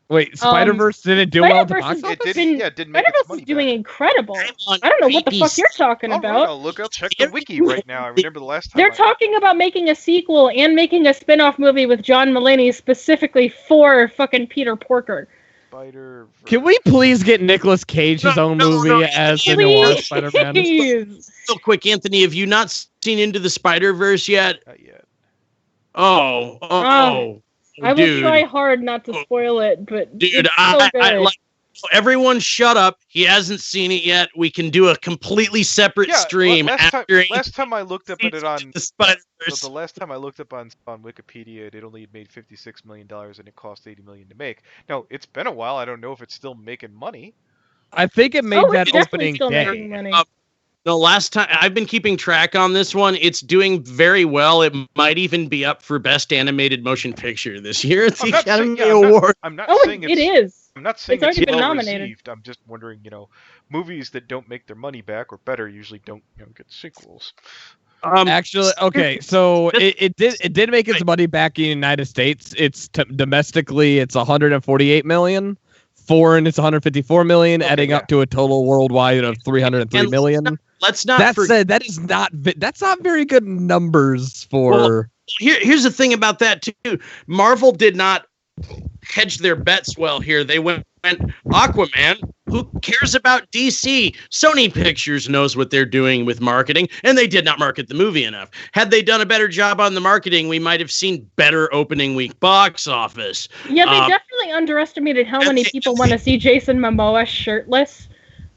Wait, Spider-Verse didn't do well at the box Spider-Verse office? It didn't make its Spider-Verse money is doing back. incredible. on I don't know what the fuck creepy you're talking All right, about. I'll check the wiki right now. I remember the last time. They're talking about making a sequel and making a spin-off movie with John Mulaney specifically for fucking Peter Porker. Spider. Can we please get Nicolas Cage his own movie as the noir Spider-Man? Please. Real quick, Anthony, have you not seen Into the Spider-Verse yet? Not yet. I will try hard not to spoil it, but Dude, it's so good. I like. Everyone, shut up. He hasn't seen it yet. We can do a completely separate stream Last time I looked up at it on the Spider-Verse. the last time I looked up on Wikipedia, it only made $56 million and it cost $80 million to make. Now it's been a while. I don't know if it's still making money. I think it made that it's definitely opening still day. making money. The last time I've been keeping track on this one, it's doing very well. It might even be up for Best Animated Motion Picture this year at the Academy Award. I'm not Oh, saying it is. I'm not saying It's already been well nominated. received. I'm just wondering, movies that don't make their money back or better usually don't get sequels. Actually, okay, so it did make its money back in the United States. It's domestically it's 148 million. Foreign it's 154 million, adding up to a total worldwide of 303 million. Let's not. That said, that's not very good numbers for. Well, here's the thing about that too. Marvel did not hedge their bets well here. They went Aquaman. Who cares about DC? Sony Pictures knows what they're doing with marketing, and they did not market the movie enough. Had they done a better job on the marketing, we might have seen better opening week box office. Yeah, they definitely underestimated how many people want to see Jason Momoa shirtless.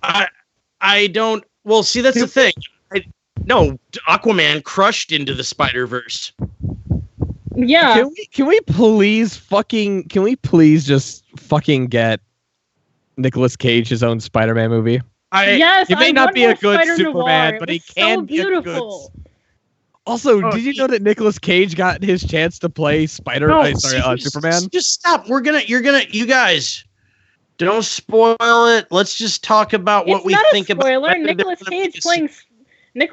I don't. Well, see, that's the thing. No, Aquaman crushed Into the Spider-Verse. Yeah. Can we please just fucking get Nicolas Cage his own Spider-Man movie? Yes, he may not be a good Spider Superman, Noir. but It he was can so be a good. beautiful. Also, did you know that Nicolas Cage got his chance to play Superman? Just stop. You guys, don't spoil it. Let's just talk about what we think about. Spoiler. Nicolas Cage playing. No,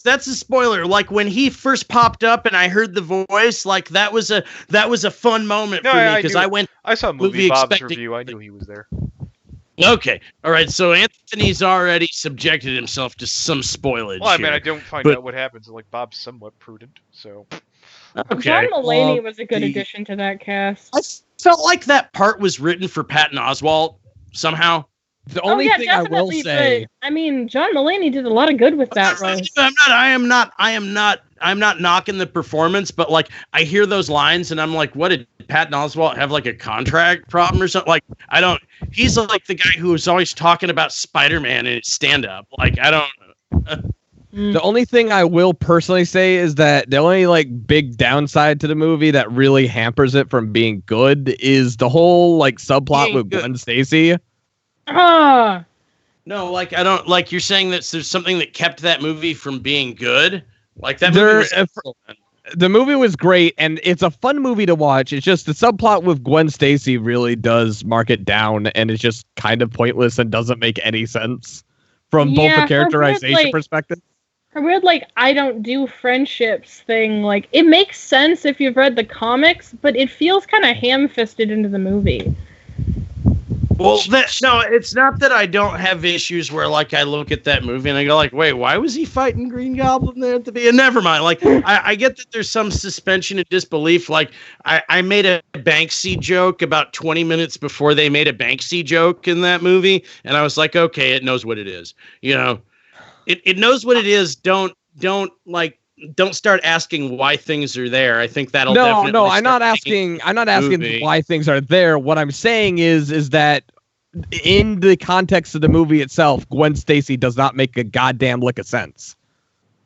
that's a spoiler. Like when he first popped up and I heard the voice, like that was a fun moment for me because I saw movie Bob's review. I knew he was there. Okay, all right. So Anthony's already subjected himself to some spoilage. Well, I mean, I don't find out what happens. Like Bob's somewhat prudent, so. Okay. John Mulaney was a good addition to that cast. I felt like that part was written for Patton Oswalt somehow. The only thing I will say, I mean, John Mulaney did a lot of good with that role. I am not knocking the performance, but like I hear those lines and I'm like, what did Patton Oswalt have like a contract problem or something? Like I don't. He's like the guy who was always talking about Spider-Man in his stand-up. Like I don't. The only thing I will personally say is that the only like big downside to the movie that really hampers it from being good is the whole like subplot with Gwen Stacy. No, like I don't like you're saying that there's something that kept that movie from being good. Like that the movie was great and it's a fun movie to watch. It's just the subplot with Gwen Stacy really does mark it down and it's just kind of pointless and doesn't make any sense from both a characterization perspective. Her weird I don't do friendships thing, like it makes sense if you've read the comics, but it feels kind of ham-fisted into the movie. Well, no, it's not that I don't have issues where, like, I look at that movie and I go, like, wait, why was he fighting Green Goblin there at the beginning? Never mind. Like, I get that there's some suspension of disbelief. Like, I made a Banksy joke about 20 minutes before they made a Banksy joke in that movie, and I was like, okay, it knows what it is. You know, it knows what it is. Don't start asking why things are there. I think that'll definitely I'm not asking why things are there. What I'm saying is that in the context of the movie itself, Gwen Stacy does not make a goddamn lick of sense.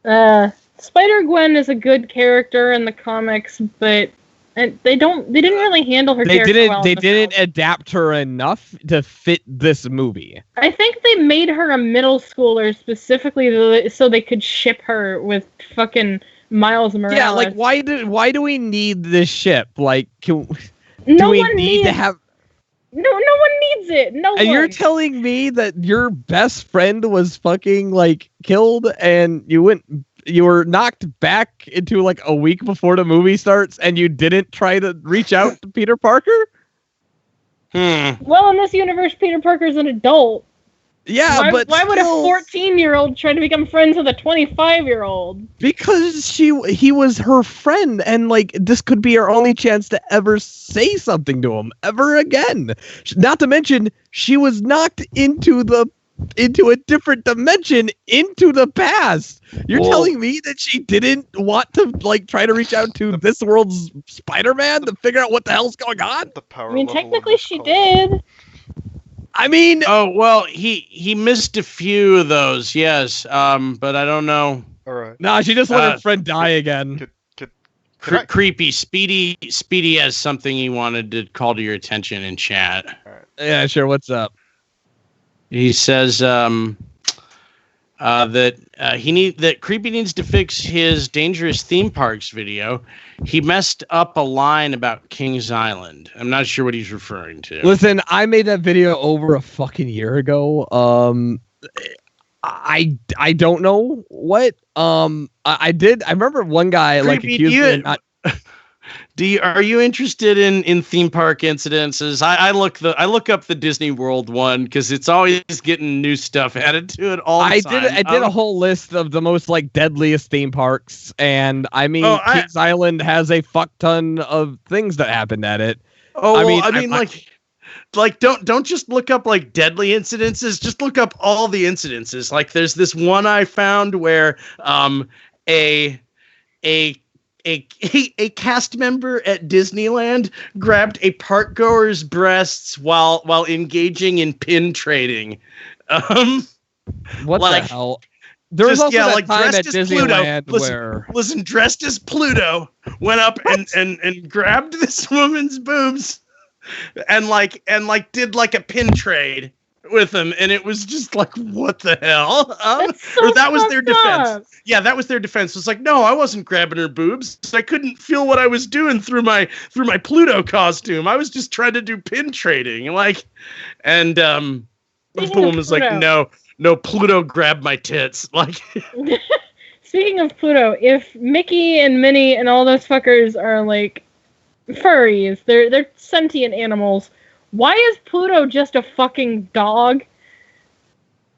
Spider-Gwen is a good character in the comics, but they didn't really handle her character well. They didn't adapt her enough to fit this movie. I think they made her a middle schooler specifically so they could ship her with fucking Miles Morales. Yeah, like why do we need this ship? Like, No one needs it. And you're telling me that your best friend was fucking like killed, and you wouldn't you were knocked back into like a week before the movie starts, and you didn't try to reach out to Peter Parker? Well, in this universe, Peter Parker's an adult. Yeah, why would a 14-year-old try to become friends with a 25-year-old? Because he was her friend, and like this could be her only chance to ever say something to him ever again. Not to mention, she was knocked into a different dimension, into the past. You're telling me that she didn't want to like try to reach out to this world's Spider-Man to figure out what the hell's going on? The power I mean, level of technically this she call. did. I mean, Oh well, he missed a few of those, yes. But I don't know. All right. nah, she just let her friend die again. Can I- Creepy. Speedy has something he wanted to call to your attention in chat. Yeah, sure. What's up? He says that Creepy needs to fix his dangerous theme parks video. He messed up a line about Kings Island. I'm not sure what he's referring to. Listen, I made that video over a fucking year ago. I don't know what. I did. I remember one guy like Creepy, accused me of not. Are you interested in theme park incidences? I look up the Disney World one because it's always getting new stuff added to it all the time. I did a whole list of the most like deadliest theme parks, and I mean, Kings Island has a fuck ton of things that happened at it. Oh, I mean, don't just look up like deadly incidences. Just look up all the incidences. Like there's this one I found where a cast member at Disneyland grabbed a park goer's breasts while engaging in pin trading. What like, the hell? There was also that like time at dressed as Pluto. Disneyland where Listen, dressed as Pluto, went up and grabbed this woman's boobs and did like a pin trade with him, and it was just like, what the hell? That was their defense. Up. Yeah, that was their defense. It was like, no, I wasn't grabbing her boobs. I couldn't feel what I was doing through my Pluto costume. I was just trying to do pin trading. And the woman was like, no, Pluto grabbed my tits. Like, Speaking of Pluto, if Mickey and Minnie and all those fuckers are like furries, they're sentient animals. Why is Pluto just a fucking dog?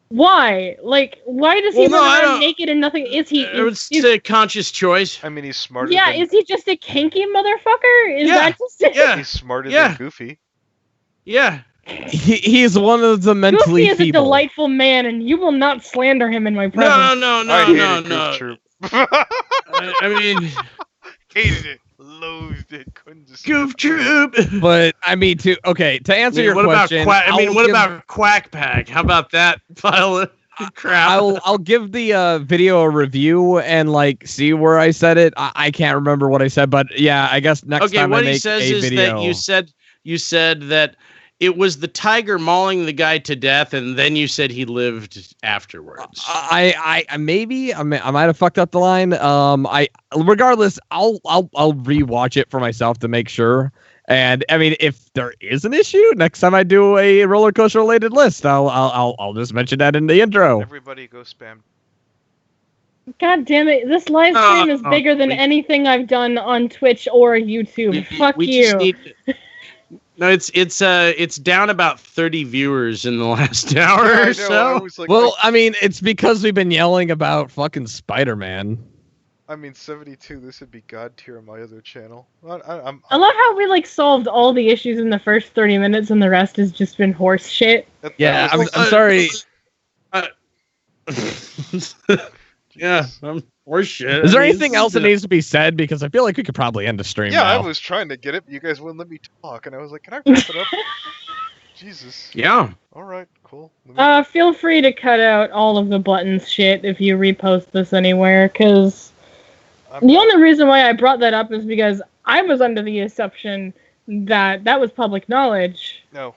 Why? Like, why does he run around naked and nothing? Is he? It's a conscious choice. I mean, he's smarter. Yeah, is he just a kinky motherfucker? Is that just it? Yeah, he's smarter than Goofy. Yeah. he's one of the mentally Goofy is feeble. a delightful man, and you will not slander him in my presence. No. I hated Goof Troop. I mean, hated it, loathed it, couldn't just. Goof Troop. But I mean, to answer your question, what about Quack Pack? How about that pile of crap? I'll give the video a review and like see where I said it. I can't remember what I said, but yeah, I guess next time I make a video. Okay, what he says is that you said that it was the tiger mauling the guy to death, and then you said he lived afterwards. I might have fucked up the line. Regardless, I'll rewatch it for myself to make sure. And I mean, if there is an issue, next time I do a roller coaster related list, I'll just mention that in the intro. Everybody go spam. God damn it! This live stream is bigger than anything I've done on Twitch or YouTube. Fuck you. No, it's down about 30 viewers in the last hour or so. I mean, it's because we've been yelling about fucking Spider-Man. I mean, 72. This would be god tier on my other channel. I love how we like solved all the issues in the first 30 minutes, and the rest has just been horse shit. Yeah, I'm sorry. Yeah, horse shit. Is there anything else that needs to be said? Because I feel like we could probably end the stream. Yeah, now. I was trying to get it, but you guys wouldn't let me talk, and I was like, "Can I wrap it up?" Jesus. Yeah. All right. Cool. Feel free to cut out all of the buttons shit if you repost this anywhere, because the only reason why I brought that up is because I was under the assumption that that was public knowledge. No.